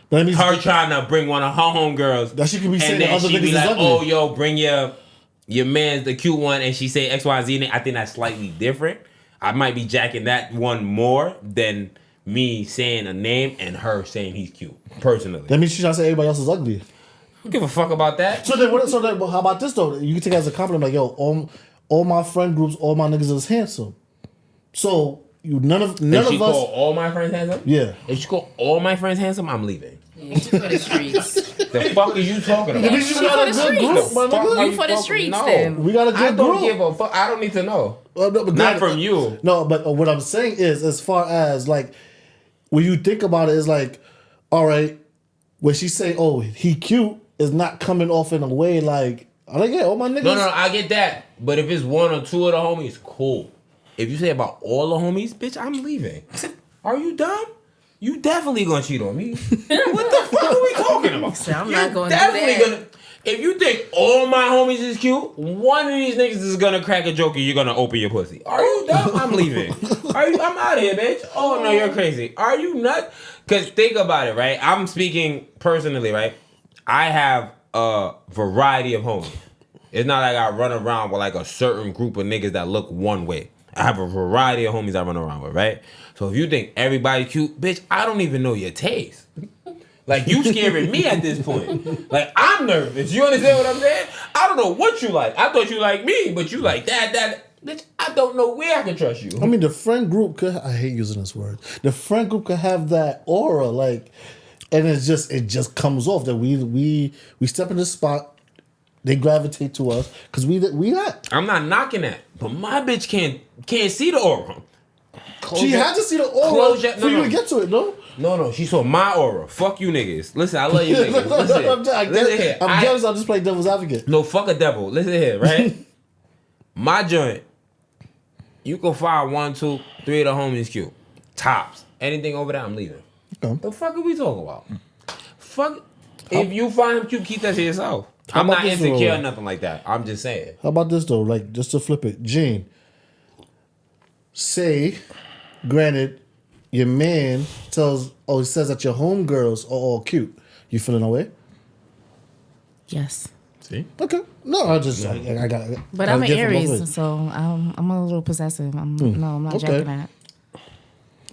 That means her trying to bring one of her homegirls. That she could be and saying then other she be niggas is like ugly. oh yo bring your man's the cute one and she say X Y Z. I think that's slightly different. I might be jacking that one more than me saying a name and her saying he's cute personally. that means she's trying to say everybody else is ugly. Don't give a fuck about that. So then how about this though? You can take it as a compliment, like yo, all my friend groups, all my niggas is handsome. So none of If she us. call all my friends handsome, Yeah. If she call all my friends handsome, I'm leaving. You for the streets. The fuck is you talking about? We got a the good streets. group, my Fuck nigga. are You for the talking- streets, no. then. We got a good I don't group. give a fuck. I don't need to know. No, but Not from you. No, but what I'm saying is, as far as like, when you think about it, it's like, all right, when she say, "Oh, he cute," is not coming off in a way like, I like, yeah, all my niggas. No, I get that. But if it's one or two of the homies, cool. If you say about all the homies, bitch, I'm leaving. Are you dumb? You definitely gonna cheat on me. What the fuck are we talking about? So I'm You're not gonna do definitely that. gonna. If you think all my homies is cute, one of these niggas is gonna crack a joke and you're gonna open your pussy. Are you dumb? I'm leaving. I'm out of here, bitch. Oh no, you're crazy. Are you nuts? Cause think about it, right? I'm speaking personally, right? I have a variety of homies. It's not like I run around with like a certain group of niggas that look one way. I have a variety of homies I run around with, right? So if you think everybody's cute, bitch, I don't even know your taste. Like, you scaring me at this point. Like, I'm nervous. You understand what I'm saying? I don't know what you like. I thought you like me, but you like that. Bitch, I don't know where I can trust you. I mean, the friend group could. I hate using this word. The friend group could have that aura, like, and it just comes off that we step in the spot. They gravitate to us because we not. I'm not knocking that, but my bitch can't see the aura. She had to see the aura for you to get to it, no? No, she saw my aura. Fuck you niggas. Listen, I love you niggas. Listen, listen here. I'm jealous. I'll just play devil's advocate. No, fuck a devil. Listen here, right? My joint, you can find 1, 2, 3 of the homies cute. Tops. Anything over that, I'm leaving. Okay. The fuck are we talking about? Fuck. If you find him cute, keep that to yourself. How I'm about not this insecure rule? or nothing like that. I'm just saying. How about this though? Like, just to flip it, Gene. Say, granted, your man he says that your homegirls are all cute. You feeling away? Yes. See? Okay. No, I got. But I'm an Aries, so I'm a little possessive. No, I'm not Okay. jacking that.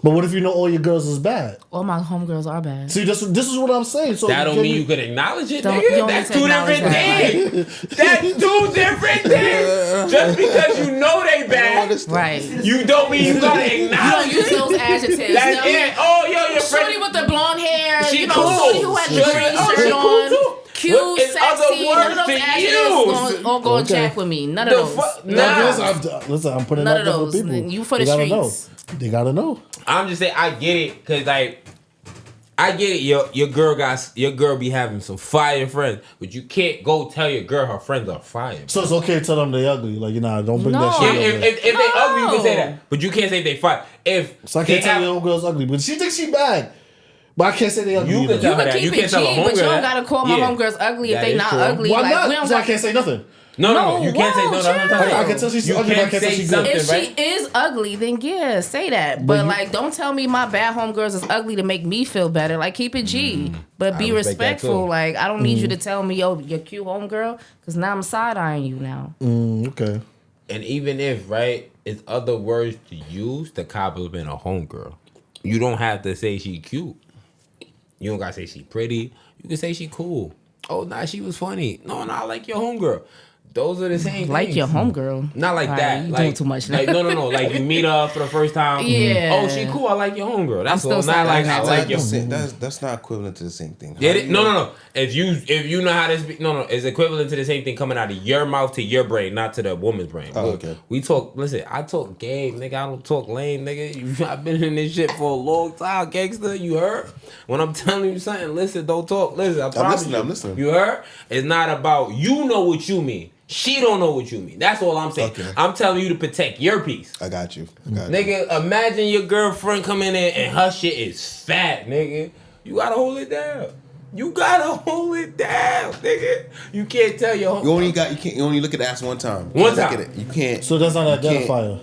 But what if you know all your girls is bad? All my homegirls are bad. See, this is what I'm saying. So That don't mean you could acknowledge it, Don't- you nigga. don't That's need to two acknowledge different that. things. That's two different things. Just because you know they bad, Right. you don't mean you gotta You acknowledge don't use it. those adjectives. That's no. it. Oh, yo, your Shorty friend. with the blonde hair, She you know, cool. shorty who had the Shorty- green oh, she shirt cool on, too. cute, What, in other sexy. None of words those to adjectives use. all going Okay. jack with me. None of The those. fuck? No, Nah. listen, I'm putting None out of different those. people. You for the They gotta know. streets. They gotta know. I'm just saying, I get it, cause like, I get it. Your girl be having some fire friends, but you can't go tell your girl her friends are fire. So it's okay to tell them they ugly. Like, don't bring No. that shit If, over. if they ugly, you can say No. that, but you can't say they fire. If So I they can't tell have- your own girl's ugly, but she thinks she bad. But I can't say they ugly. You either. can tell You her can that. keep You it can't tell a G, but you homegirl don't that. gotta call my Yeah. homegirls ugly if That they is not true. ugly. Why Like, not? we don't So I got- can't say nothing. No, No, you can't say whoa, no. That's what I'm talking chill. about. I can tell she's You ugly, but I can't can't say say she's something, good. If right? she is ugly, then yeah, say that. But you- like, don't tell me my bad homegirls is ugly to make me feel better. Like, keep it G, but be respect that respectful. too. Like, I don't need you to tell me, yo, you're cute homegirl, because now I'm side eyeing you now. Okay. And even if, right, it's other words to use to compliment a homegirl. You don't have to say she cute. You don't gotta say she pretty. You can say she cool. Oh, nah, she was funny. No, I like your homegirl. Those are the same Like things. your homegirl. Not like All that. right, you like, doing too much now. Like, no. Like, you meet her for the first time. Yeah. Oh, she cool. I like your homegirl. That's I'm all. still Not like, saying I that. like your That's not equivalent to the same thing. Get it? No. If you know how to speak, no, it's equivalent to the same thing coming out of your mouth to your brain, not to the woman's brain. Oh, okay. We talk. Listen, I talk game, nigga. I don't talk lame, nigga. I've been in this shit for a long time, gangster. You heard? When I'm telling you something, listen. Don't talk. Listen. I promise listening, you. I'm listening. You heard? It's not about you know what you mean. She don't know what you mean. That's all I'm saying. Okay. I'm telling you to protect your peace. I got you. Nigga, imagine your girlfriend coming in and her shit is fat, nigga. You gotta hold it down. You gotta hold it down, nigga. You can't tell your You only look at ass one time. You One can't time. Look at it. You can't. So that's not an you can't- identifier.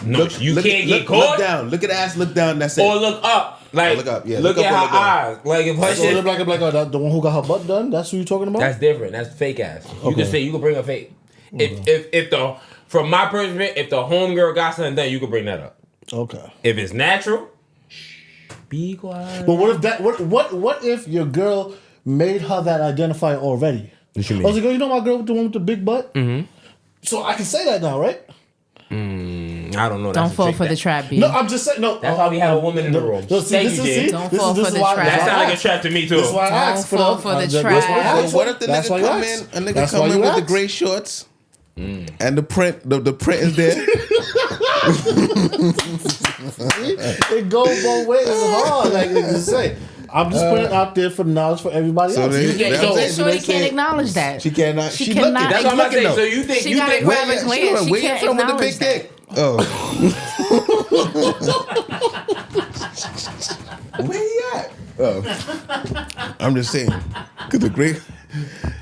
No, you can't get caught. Look down. Look at ass. Look down. That's it. Or look up. Like, look up, yeah, look look at up or her look down. eyes. Like, if her So shit. like the one who got her butt done. That's who you talking about. That's different. That's fake ass. You Okay. can say, you can bring a fake. If the, from my perspective, if the homegirl got something done, you can bring that up. Okay. If it's natural, be quiet. But what if that? What if your girl made her that identifier already? What you mean? I was like, oh, you know my girl with the one with the big butt. Mm-hmm. So I can say that now, right? I don't I don't know. Don't That's a fall trick. for the trap, B. No, I'm just saying. No, That's why we have a woman in the room. No, see, Thank this you, is Jay. see, Don't this fall is this for is the why. trap. That That's sounds why like a trap to me too. That's why I Don't asked for fall the. for the That's trap. why I asked. What if the That's why nigga you come asked. in? A nigga That's come why in you with the asked. gray shorts, and the print, the print is there. It goes both ways. It's hard. Like you say. I'm just putting it out there for knowledge for everybody So else. they- You they- get- that's so- it. Shorty They say- can't acknowledge that. She cannot. She She cannot looking. That's what I'm about to say. looking, So though. you think She you gotta think grab a Where glance. She where you can't from with the acknowledge big dick? Oh. Where he at? Oh. I'm just saying. Because the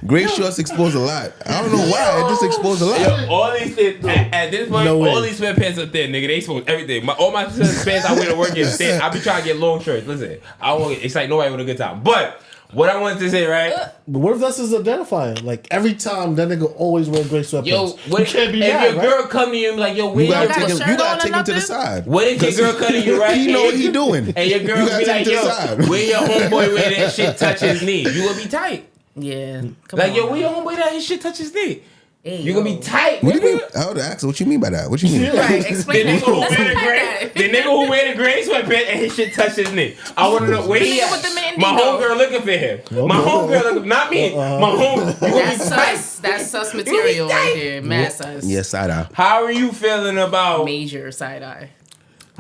gray shorts expose a lot. I don't know why. It just exposed a lot. Yo, all these things at this point, No way. all these sweatpants are thin, nigga. They expose everything. All my sweatpants I wear to work is thin. I be trying to get long shirts. Listen, I don't want to excite nobody with a good time. But what I wanted to say, right? But what if that's his identifier? Like every time that nigga always wear gray sweatpants. Yo, what you can't be if mad, your right? girl come to you and be like, yo, where You gotta your got take a him. shirt You gotta on take him to the or side. What if your girl come to you, right? He know what he doing. And your girl You be gotta take like, him to the yo, side. where your homeboy where that shit touch his knee? You gonna be tight. Yeah. Come Like, on. yo, where your homeboy that his shit touch his knee? Hey, You gonna yo. be tight, What do you mean? nigga. I would ask. What you mean by that? What you mean? Right, The explain nigga that. who Let's wear the unpack gray, that. the nigga who wear the gray sweatpants and his shit touch his knee. I want to know where The he nigga at. with the man My knee, though. homegirl looking for him. My homegirl looking, not me. My home. You gonna be That's tight. sus. That's sus material right there. Mad sus. Yes, side eye. How are you feeling about? Major side eye.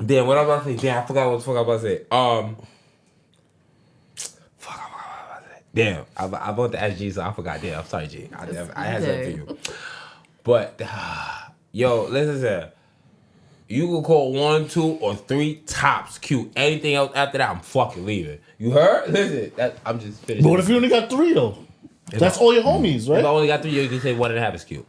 Damn, what I was about to say? Damn, I forgot what the fuck I was about to say. Fuck, I forgot what I was about to say. Damn, I want to ask G, so I forgot. Damn, I'm sorry, G. I had something for you. But, yo, listen to that. You can call 1, 2, or 3 tops cute. Anything else after that, I'm fucking leaving. You heard? Listen, I'm just finishing. But what if you only got 3 though? That's all your homies, If I right? only got 3, you can say 1.5 is cute.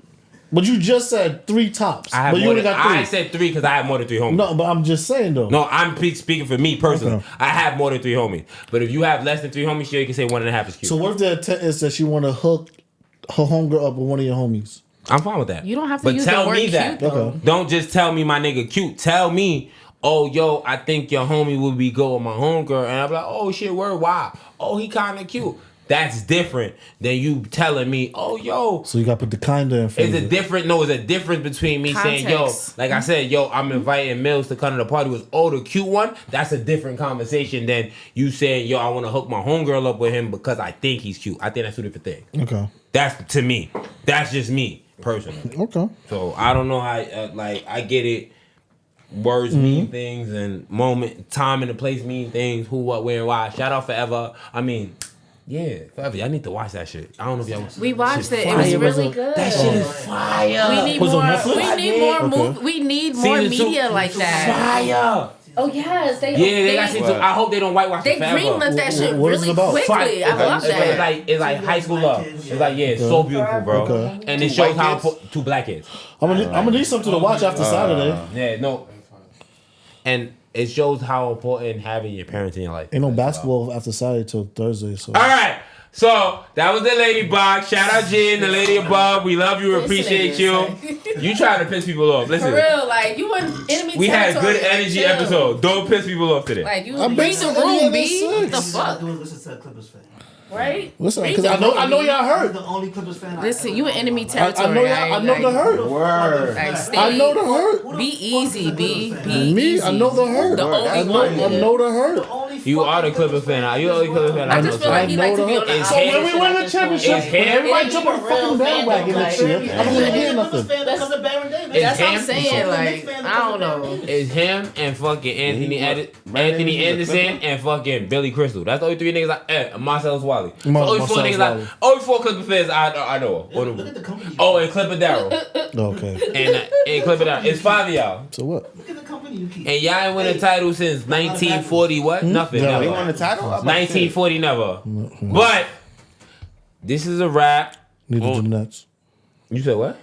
But you just said 3 tops. I have But you more only than, got 3. I said 3 because I have more than 3 homies. No, but I'm just saying though. No, I'm speaking for me personally. Okay. I have more than 3 homies. But if you have less than 3 homies, sure, you can say 1.5 is cute. So what if the intent is that she want to hook her homegirl up with one of your homies? I'm fine with that. You don't have to but use tell the word me cute, that. though. Okay. Don't just tell me my nigga cute. Tell me, oh, yo, I think your homie would be good with my homegirl. And I'm like, oh, shit, word, why? Oh, he kind of cute. That's different than you telling me, oh, yo. So you got to put the kinda in front It's of a it. difference between me saying, yo, Context. like I said, yo, I'm inviting Mills to come to the party with the cute one. That's a different conversation than you saying, yo, I want to hook my homegirl up with him because I think he's cute. I think that's 2 different things. Okay. That's to me. That's just me personally. Okay. So I don't know how, like, I get it. Words mean things and moment, time and the place mean things. Who, what, where, and why. Shout out Forever. I mean, yeah, Forever. I need to watch that shit. I don't know if y'all watch We watched it. It fire. was It was really a- good. that shit is fire. We need Was it more. on Netflix? We need more. Okay. We need more Season 2 media like that. Fire. Oh yes, Yeah, they got season 2. I hope they don't whitewash They it forever. greenlit that shit What is it really about? quickly. I love It's that. like high school love. It's like, yeah, it's so beautiful, bro. Okay. And it shows how 2 black kids. I'm gonna need something to watch after Saturday. Yeah, no. And it shows how important having your parents in your life. Ain't no basketball after Saturday till Thursday. So All right. So that was the lady box. Shout out Jen, the lady above. We love you, appreciate you. You trying to piss people off. Listen, For real, like you want enemy we had territory, good like, energy chill. episode. Don't piss people off today. Like you I'm read big the fan room, of B. What the six. fuck, Listen to the Clippers fan. right? listen, Read because the I know room, y'all I'm heard. the only Clippers fan. Listen, you in enemy I territory. know y'all. I know the hurt. Word. Like, stay, I know the hurt. Be easy, B. Be Me, easy. I know the hurt. The only I know, one. I know the hurt. You are the Clippers fan. You are the Clippers fan. I just feel like he I like to know be the on the hurt. So when we win the championship, It's him. everybody jump on the He a real fucking bandwagon fandom, next year. like- I don't want to hear nothing. That's what That's what I'm him. saying. Like I don't know. It's him and fucking Anthony Anderson and fucking Billy Crystal. That's the only 3 niggas. Marcellus Wiley. The only 4 Marcellus niggas. Wiley. Only 4 Clipper fans I know. Look at the company. Oh, and Clipper Darrell. Okay. And Clipper Darrell. It's 5 of y'all. So what? Look at the company you keep. And y'all ain't win a title since 1940. What? Nothing. No. Never. They won the title? I'm about to say. 1940. Never. But this is a wrap. Neither the Nets. You said what?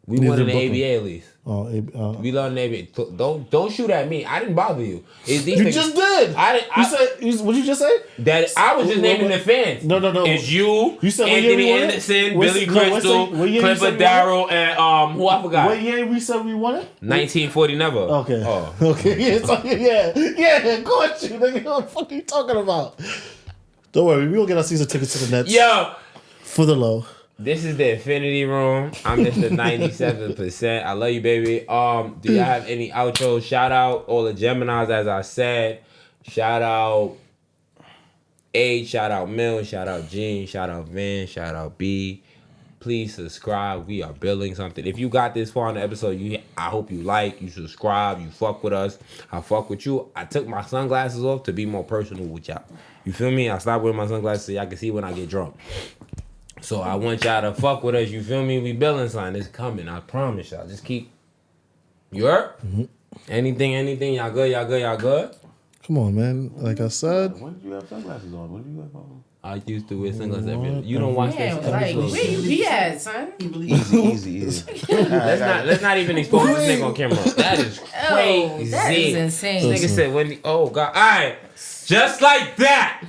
We Neither won in the Brooklyn. ABA at least. Oh, We love the ABA. Don't shoot at me. I didn't bother you. It's these you niggas- just did. I didn't. You said. What you just say? That I was just naming the fans. No. It's you, You said what year Anthony we won it? Anderson, What's- Billy no, what's Crystal, the- what year you said Clipper we won it? Darrell, and who I forgot. What year we said we won it? 1940 never. Okay. Oh. Okay. Yeah. Go at you, nigga. What the fuck are you talking about? Don't worry. We will get our season tickets to the Nets Yo, for the low. This is the Infinity Room. I'm Mr. 97%. I love you, baby. Do y'all have any outros? Shout out all the Geminis, as I said. Shout out A, shout out Mill, shout out Gene, shout out Van, shout out B. Please subscribe. We are building something. If you got this far in the episode, I hope you like, you subscribe, you fuck with us. I fuck with you. I took my sunglasses off to be more personal with y'all. You feel me? I stopped wearing my sunglasses so y'all can see when I get drunk. So I want y'all to fuck with us. You feel me? We building something. It's coming. I promise y'all. Just keep. You heard? Mm-hmm. Anything? Y'all good? Come on, man. Like I said. When did you have sunglasses on? When did you have I used to wear sunglasses every day. You don't watch this like, episode. where you be at, son? Easy. Let's not even expose this nigga on camera. That is crazy. That is insane. This nigga said, oh, God. All right. Just like that.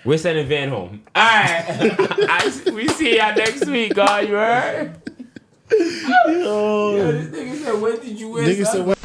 We're sending Van home. All right. We see y'all next week, God. You heard? Yo, this nigga said, when did you wear sunglasses?